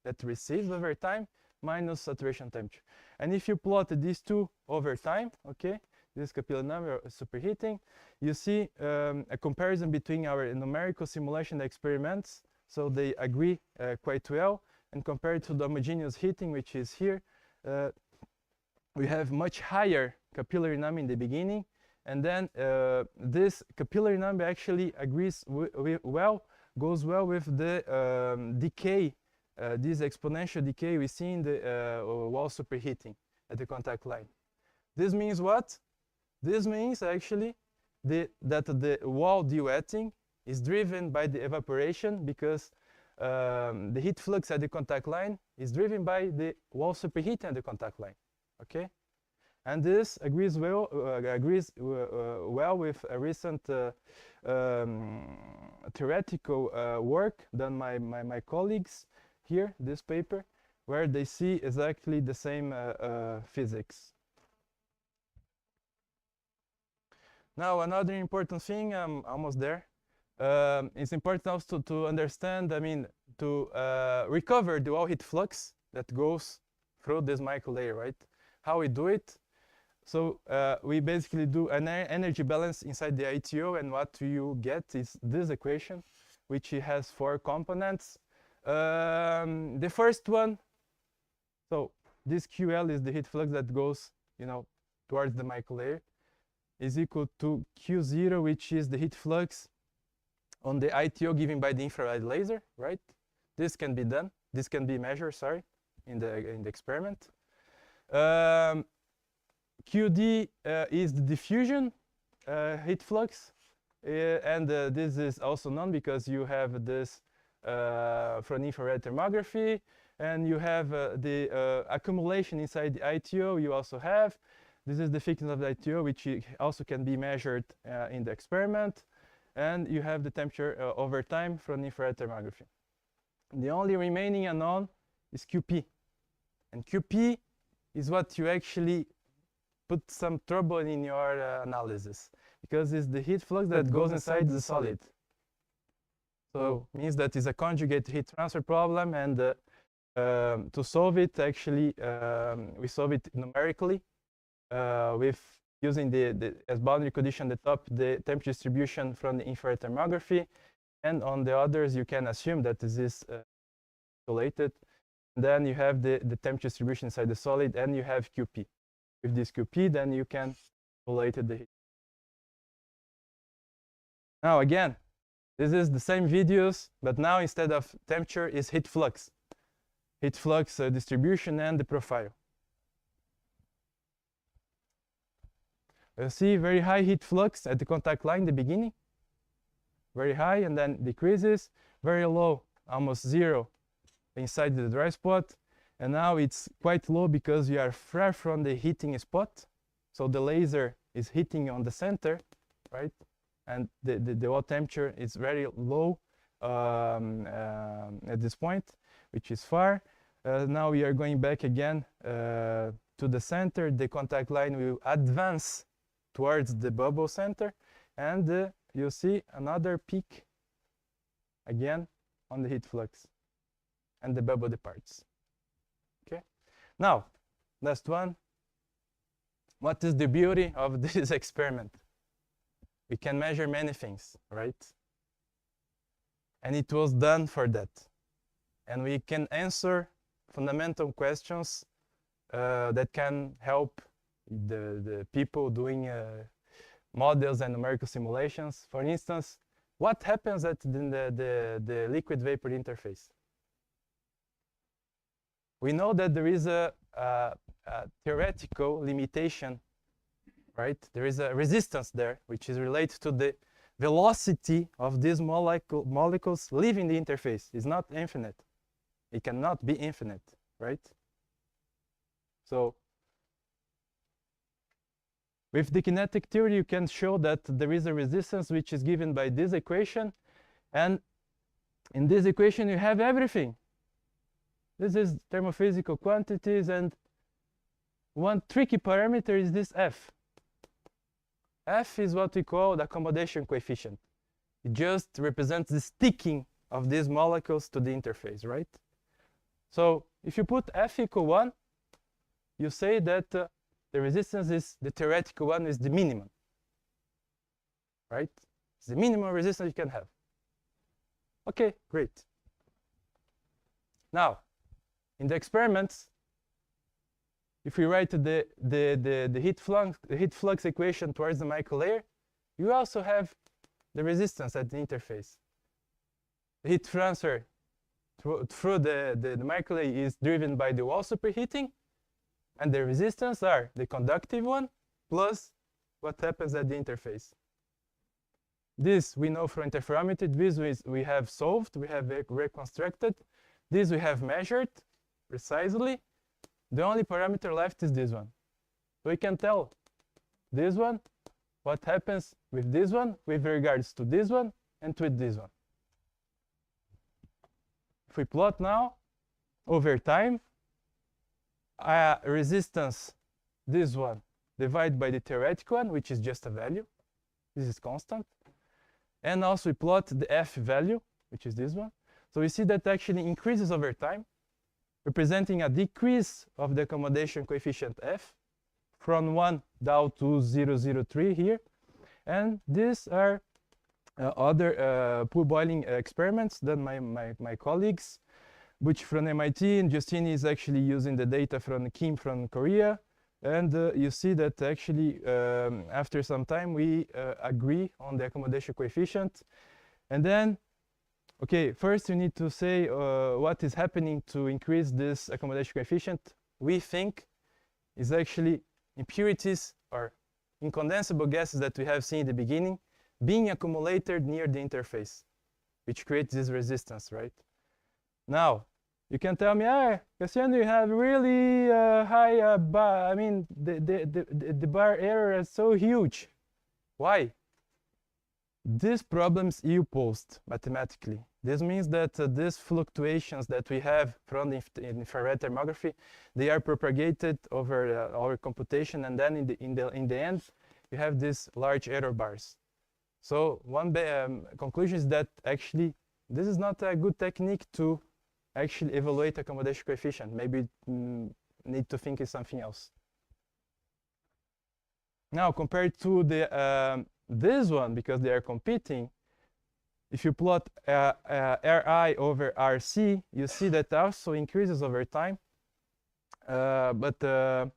that recedes over time minus saturation temperature. And if you plot these two over time, okay, this capillary number superheating, you see a comparison between our numerical simulation experiments. So they agree quite well. And compared to the homogeneous heating, which is here, we have much higher capillary number in the beginning. And then this capillary number actually agrees goes well with the decay, this exponential decay we see in the wall superheating at the contact line. This means what? This means actually that the wall dewetting is driven by the evaporation, because the heat flux at the contact line is driven by the wall superheating at the contact line, okay? And this agrees well with a recent theoretical work done by my colleagues here, this paper, where they see exactly the same physics. Now, another important thing, I'm almost there. It's important also to understand, I mean, to recover the wall heat flux that goes through this microlayer, right? How we do it? So we basically do an energy balance inside the ITO, and what you get is this equation, which has 4 components. The first one, so this QL is the heat flux that goes, you know, towards the microlayer, is equal to Q0, which is the heat flux on the ITO given by the infrared laser, right? This can be done. This can be measured, sorry, in the experiment. QD is the diffusion heat flux, and this is also known because you have this from infrared thermography, and you have the accumulation inside the ITO. You also have this is the thickness of the ITO, which also can be measured in the experiment, and you have the temperature over time from infrared thermography. The only remaining unknown is QP, and QP is what you actually put some trouble in your analysis, because it's the heat flux that goes inside the solid. So means that it's a conjugate heat transfer problem, and to solve it, actually, we solve it numerically with using as boundary condition at the top the temperature distribution from the infrared thermography, and on the others you can assume that this is isolated. And then you have the temperature distribution inside the solid, and you have QP. With this QP, then you can isolate the heat. Now again, this is the same videos, but now instead of temperature is heat flux distribution and the profile. You see very high heat flux at the contact line in the beginning, very high, and then decreases, very low, almost zero inside the dry spot. And now it's quite low because you are far from the heating spot. So the laser is hitting on the center, right? And the wall temperature is very low at this point, which is far. Now we are going back again to the center. The contact line will advance towards the bubble center, and you see another peak again on the heat flux, and the bubble departs. Okay. Now, last one. What is the beauty of this experiment? We can measure many things, right? And it was done for that. And we can answer fundamental questions that can help the people doing models and numerical simulations. For instance, what happens at the liquid vapor interface? We know that there is a theoretical limitation, right? There is a resistance there, which is related to the velocity of these molecules leaving the interface. It's not infinite. It cannot be infinite, right? So With the kinetic theory, you can show that there is a resistance which is given by this equation. And in this equation, you have everything. This is thermophysical quantities, and one tricky parameter is this F. F is what we call the accommodation coefficient. It just represents the sticking of these molecules to the interface, right? So if you put F equal 1, you say that the resistance is, the theoretical one is the minimum, right? It's the minimum resistance you can have. Okay, great. Now, in the experiments, if we write the heat flux equation towards the microlayer, you also have the resistance at the interface. The heat transfer through the microlayer is driven by the wall superheating, and the resistance are the conductive one plus what happens at the interface. This we know from interferometry. This we have solved, we have reconstructed. This we have measured precisely. The only parameter left is this one. So we can tell this one, what happens with this one, with regards to this one, and with this one. If we plot now, over time, resistance, this one, divided by the theoretical one, which is just a value. This is constant. And also we plot the F value, which is this one. So we see that actually increases over time, representing a decrease of the accommodation coefficient F from 1 down to 0.003 here. And these are other pool boiling experiments done by my colleagues, which from MIT, and Justine is actually using the data from Kim from Korea. And you see that actually after some time we agree on the accommodation coefficient. And then, okay, first you need to say what is happening to increase this accommodation coefficient. We think is actually impurities or incondensable gases that we have seen in the beginning being accumulated near the interface, which creates this resistance, right? Now, you can tell me, Cassiano, you have really high bar. I mean, the bar error is so huge. Why? These problems you posed mathematically. This means that these fluctuations that we have from the infrared thermography, they are propagated over our computation, and then in the end, you have these large error bars. So one conclusion is that actually this is not a good technique to actually evaluate accommodation coefficient. Maybe need to think of something else. Now, compared to the this one, because they are competing, if you plot Ri over Rc, you see that also increases over time. You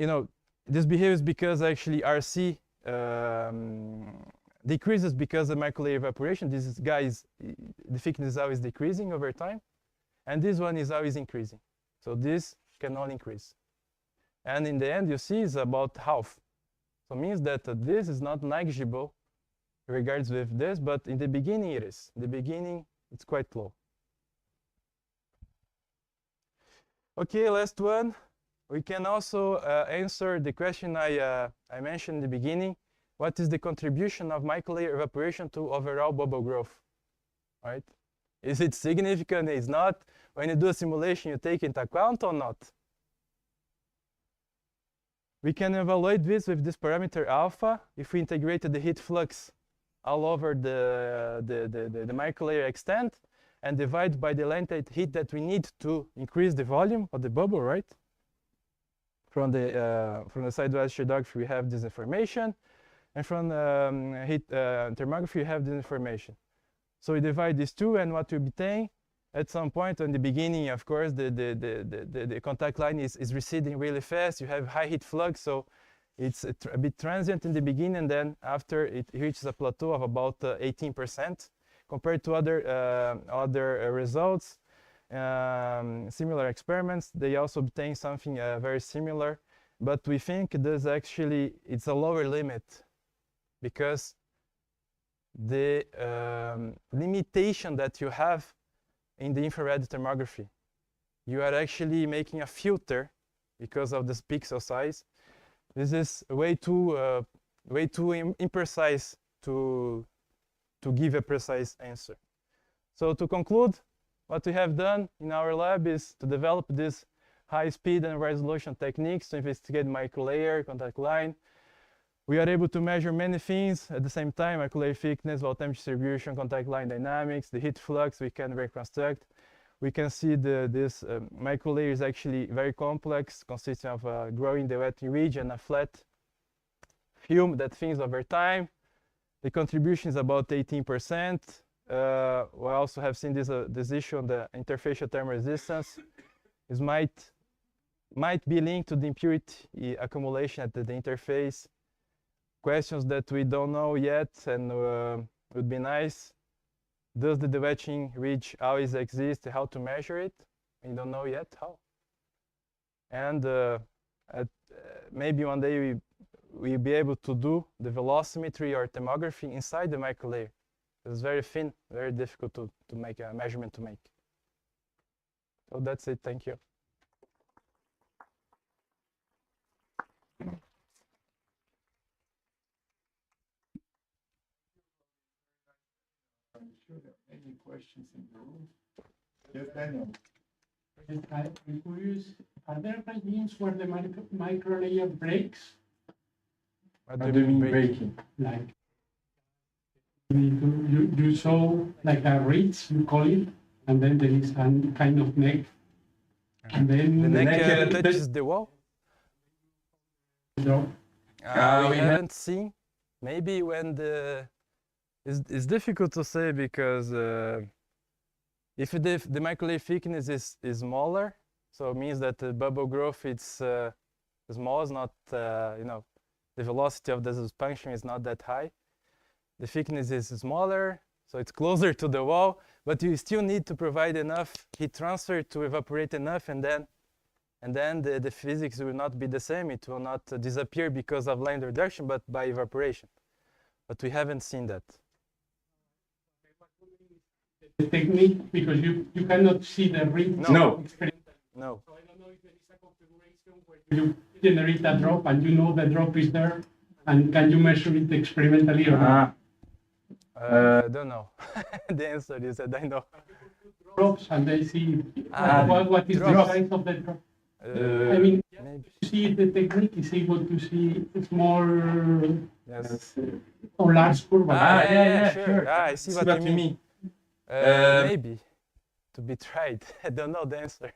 know, this behaves because actually Rc decreases because of microlayer evaporation. This guy is, the thickness is always decreasing over time, and this one is always increasing. So this can only increase. And in the end, you see is about half. So it means that this is not negligible regards with this, but in the beginning it is. In the beginning, it's quite low. Okay, last one. We can also answer the question I mentioned in the beginning. What is the contribution of microlayer evaporation to overall bubble growth? Right? Is it significant? Is not? When you do a simulation, you take into account or not? We can evaluate this with this parameter alpha. If we integrated the heat flux all over the microlayer extent and divide by the latent heat that we need to increase the volume of the bubble, right? From the sidewise shadowgraphy, we have this information. And from heat thermography, you have this information. So we divide these two, and what will be obtain at some point in the beginning, of course, the contact line is receding really fast. You have high heat flux, so it's a bit transient in the beginning, and then after it reaches a plateau of about 18%. Compared to other results, similar experiments, they also obtain something very similar. But we think this actually, it's a lower limit, because the limitation that you have in the infrared thermography, you are actually making a filter because of this pixel size. This is way too imprecise to give a precise answer. So to conclude, what we have done in our lab is to develop these high speed and resolution techniques to investigate microlayer, contact line. We are able to measure many things at the same time: microlayer thickness, wall temperature distribution, contact line dynamics, the heat flux we can reconstruct. We can see this microlayer is actually very complex, consisting of a growing dewetting ridge and a flat film that thins over time. The contribution is about 18%. We also have seen this issue on the interfacial thermal resistance. This might be linked to the impurity accumulation at the interface. Questions that we don't know yet and would be nice. Does the dewetting ridge always exist? How to measure it? We don't know yet how. And maybe one day we'll be able to do the velocimetry or thermography inside the microlayer. It's very thin, very difficult to make a measurement to make. So that's it. Thank you. Any questions in the room? Yes, Daniel. I'm curious, are there means where the microlayer breaks? What do you mean breaking? Like, you saw like a ridge, you call it, and then there is a kind of neck. And then the neck touches the wall? Drop. We haven't seen. Maybe when it's difficult to say because if the microlayer thickness is smaller, so it means that the bubble growth is small, is not the velocity of the suspension is not that high. The thickness is smaller, so it's closer to the wall, but you still need to provide enough heat transfer to evaporate enough, and then the physics will not be the same. It will not disappear because of Landau reduction, but by evaporation. But we haven't seen that. The technique, because you cannot see the ridge. No. No. So I don't know if there is a configuration where you generate a drop and you know the drop is there, and can you measure it experimentally or not? I don't know. The answer is that I know. Drops and they see what is the size of the drop. I mean, you see the technique is able to see small or large curve. Sure. I see what you mean. Maybe to be tried. I don't know the answer.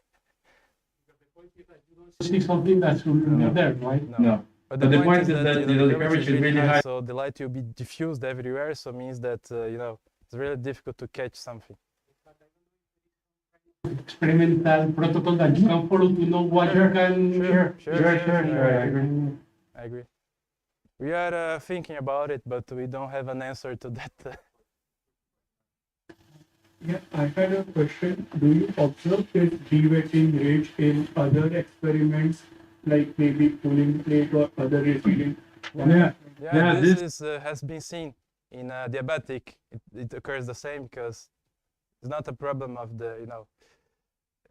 You see something that's not there, right? No. But the point is that the coverage is really high, so the light will be diffused everywhere. So it means that it's really difficult to catch something. Experimental protocol that you can follow to know what you can. Sure. I agree. We are thinking about it, but we don't have an answer to that. Yeah, I had a question. Do you observe this dewetting rate in other experiments, like maybe cooling plate or other receding? This has been seen in diabetic. It occurs the same because it's not a problem of the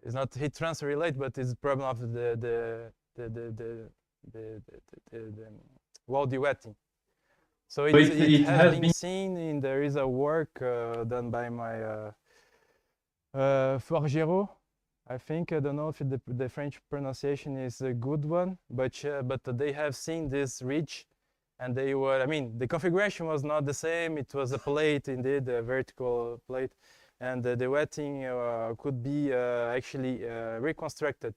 it's not heat transfer related, but it's a problem of the wall dewetting. So it has been seen, and there is a work done by my Forgero, I think. I don't know if the French pronunciation is a good one, but they have seen this ridge, and they were, the configuration was not the same. It was a plate, indeed, a vertical plate, and the dewetting could be actually reconstructed.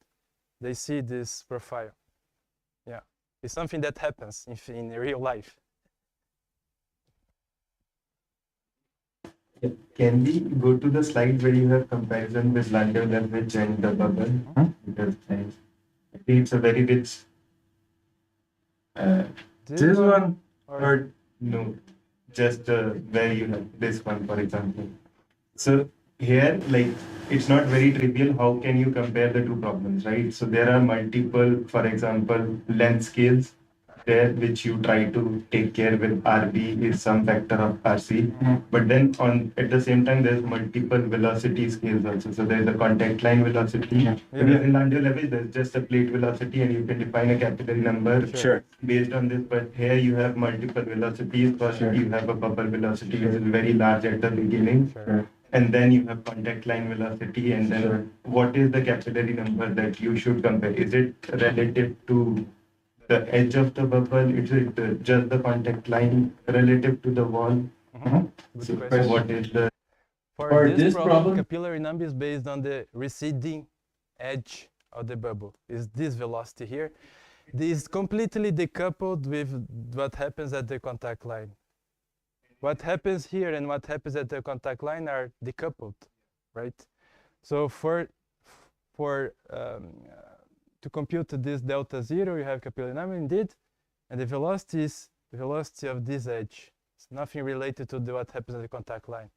They see this profile. Yeah, it's something that happens in real life. Can we go to the slide where you have comparison with Landau, Levich, and the bubble? Because I think it's a very rich. This one or no? Just where you have this one, for example. So here, like, it's not very trivial. How can you compare the two problems, right? So there are multiple, for example, length scales. there, which you try to take care with RB is some factor of RC. But then at the same time, there's multiple velocity scales also. So there's a contact line velocity. In Landau Levich, there's just a plate velocity, and you can define a capillary number based on this. But here you have multiple velocities. First, you have a bubble velocity, which is very large at the beginning. And then you have contact line velocity, and then what is the capillary number that you should compare? Is it relative to the edge of the bubble? Is it just the contact line relative to the wall? So what is the... For this problem, capillary number is based on the receding edge of the bubble. Is this velocity here? This is completely decoupled with what happens at the contact line. What happens here and what happens at the contact line are decoupled, right? So to compute this delta zero, you have capillary number indeed, and the velocity is the velocity of this edge. It's nothing related to what happens at the contact line.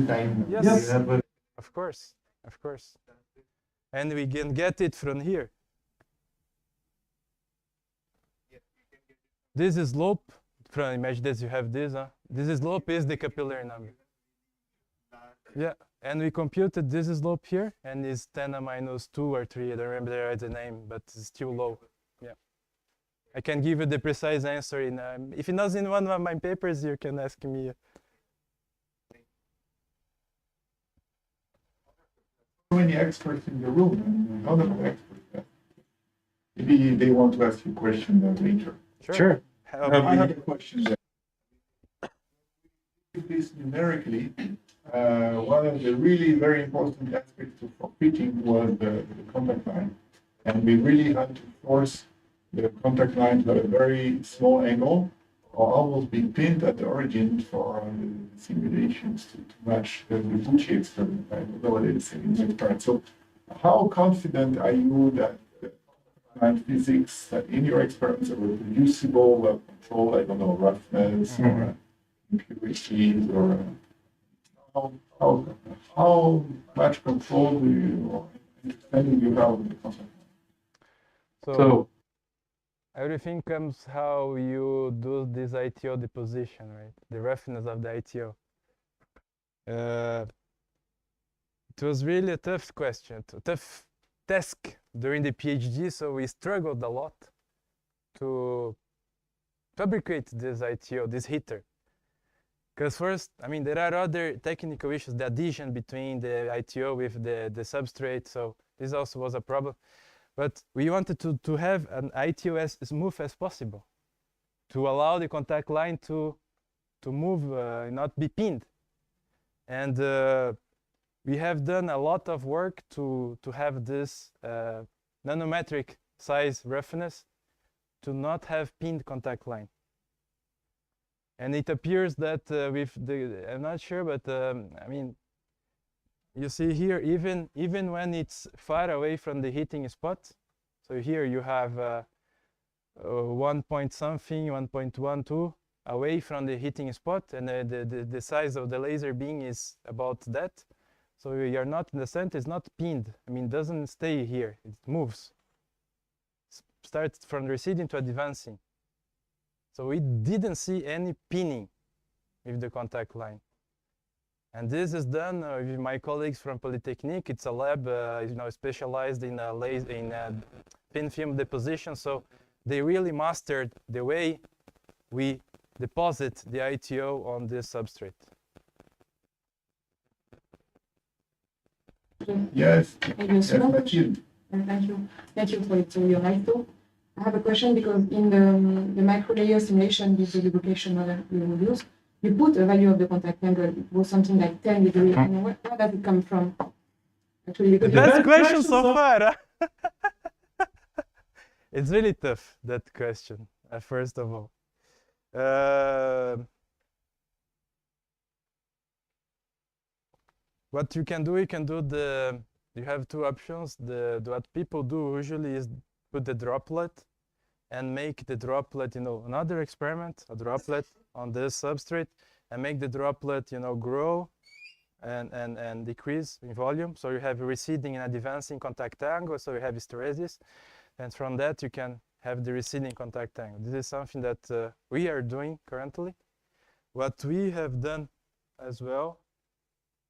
Time. Yes, of course, of course. And we can get it from here. This is slope. Imagine this, you have this. This slope is the capillary number. Yeah, and we computed this slope here, and it's 10 minus 2 or 3. I don't remember the name, but it's still low. Yeah, I can give you the precise answer in. If it was in one of my papers, you can ask me. So many experts in the room, other experts. Maybe they want to ask you a question later. Sure. I have a question there. This numerically, one of the really very important aspects for fitting was the contact line. And we really had to force the contact line to a very small angle, or almost be pinned at the origin for the simulations to match the Levich experiment. I don't know what it is in the experiment. So how confident are you that and physics that in your experiments are reproducible, well controlled, I don't know, roughness or impurities, or how much control do you or understanding you have of the concept? So everything comes how you do this ITO deposition, right? The roughness of the ITO. It was really a tough question, tough task during the PhD, so we struggled a lot to fabricate this ITO, this heater. Because first, I mean, there are other technical issues, the addition between the ITO with the substrate, so this also was a problem. But we wanted to have an ITO as smooth as possible, to allow the contact line to move, not be pinned. And we have done a lot of work to have this nanometric size roughness to not have pinned contact line. And it appears that with the, I'm not sure, but I mean, you see here, even when it's far away from the heating spot, so here you have 1 point something, 1.12 away from the heating spot, and the size of the laser beam is about that. So you're not in the center, it's not pinned. I mean, it doesn't stay here, it moves. Starts from receding to advancing. So we didn't see any pinning with the contact line. And this is done with my colleagues from Polytechnique. It's a lab, specialized in thin film deposition. So they really mastered the way we deposit the ITO on this substrate. Yes. Thank you. Thank you for your ITO. I have a question because in the microlayer simulation with the lubrication model we will use, you put a value of the contact angle. It was something like 10 degrees. And where does it come from? Actually, the best question so far. It's really tough, that question, first of all. What you can do you have two options. What people do usually is put the droplet and make the droplet, another experiment, a droplet on this substrate, and make the droplet, grow and decrease in volume. So you have a receding and advancing contact angle, so you have hysteresis. And from that, you can have the receding contact angle. This is something that we are doing currently. What we have done as well,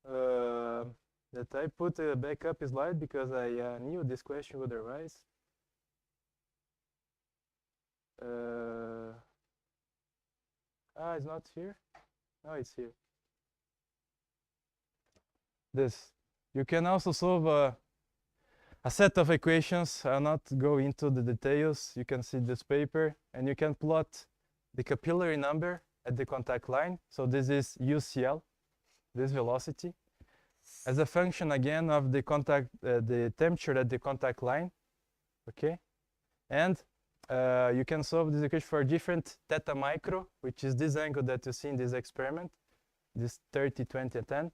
that I put a backup slide because I knew this question would arise. It's not here? No, it's here. This. You can also solve a set of equations. I'll not go into the details. You can see this paper, and you can plot the capillary number at the contact line. So this is UCL, this velocity, as a function again of the contact, the temperature at the contact line. Okay, and you can solve this equation for different theta micro, which is this angle that you see in this experiment, this 30, 20, and 10.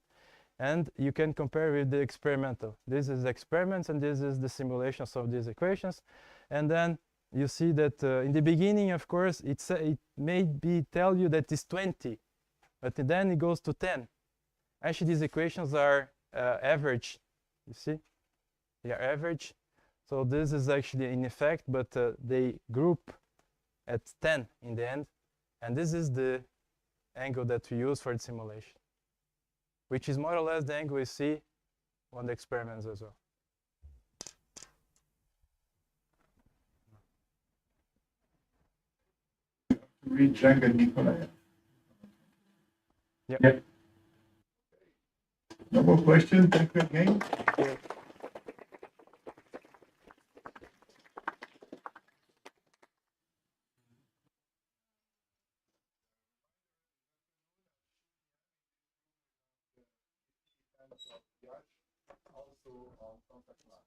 And you can compare with the experimental. This is experiments, and this is the simulations of these equations. And then you see that in the beginning, of course, it may tell you that it's 20, but then it goes to 10. Actually, these equations are average. You see, they are average. So this is actually in effect, but they group at 10 in the end. And this is the angle that we use for the simulation, which is more or less the angle we see on the experiments as well. Recheck and Nikolai. Yep. No more questions. Thank you again. Yeah. Also on contact line.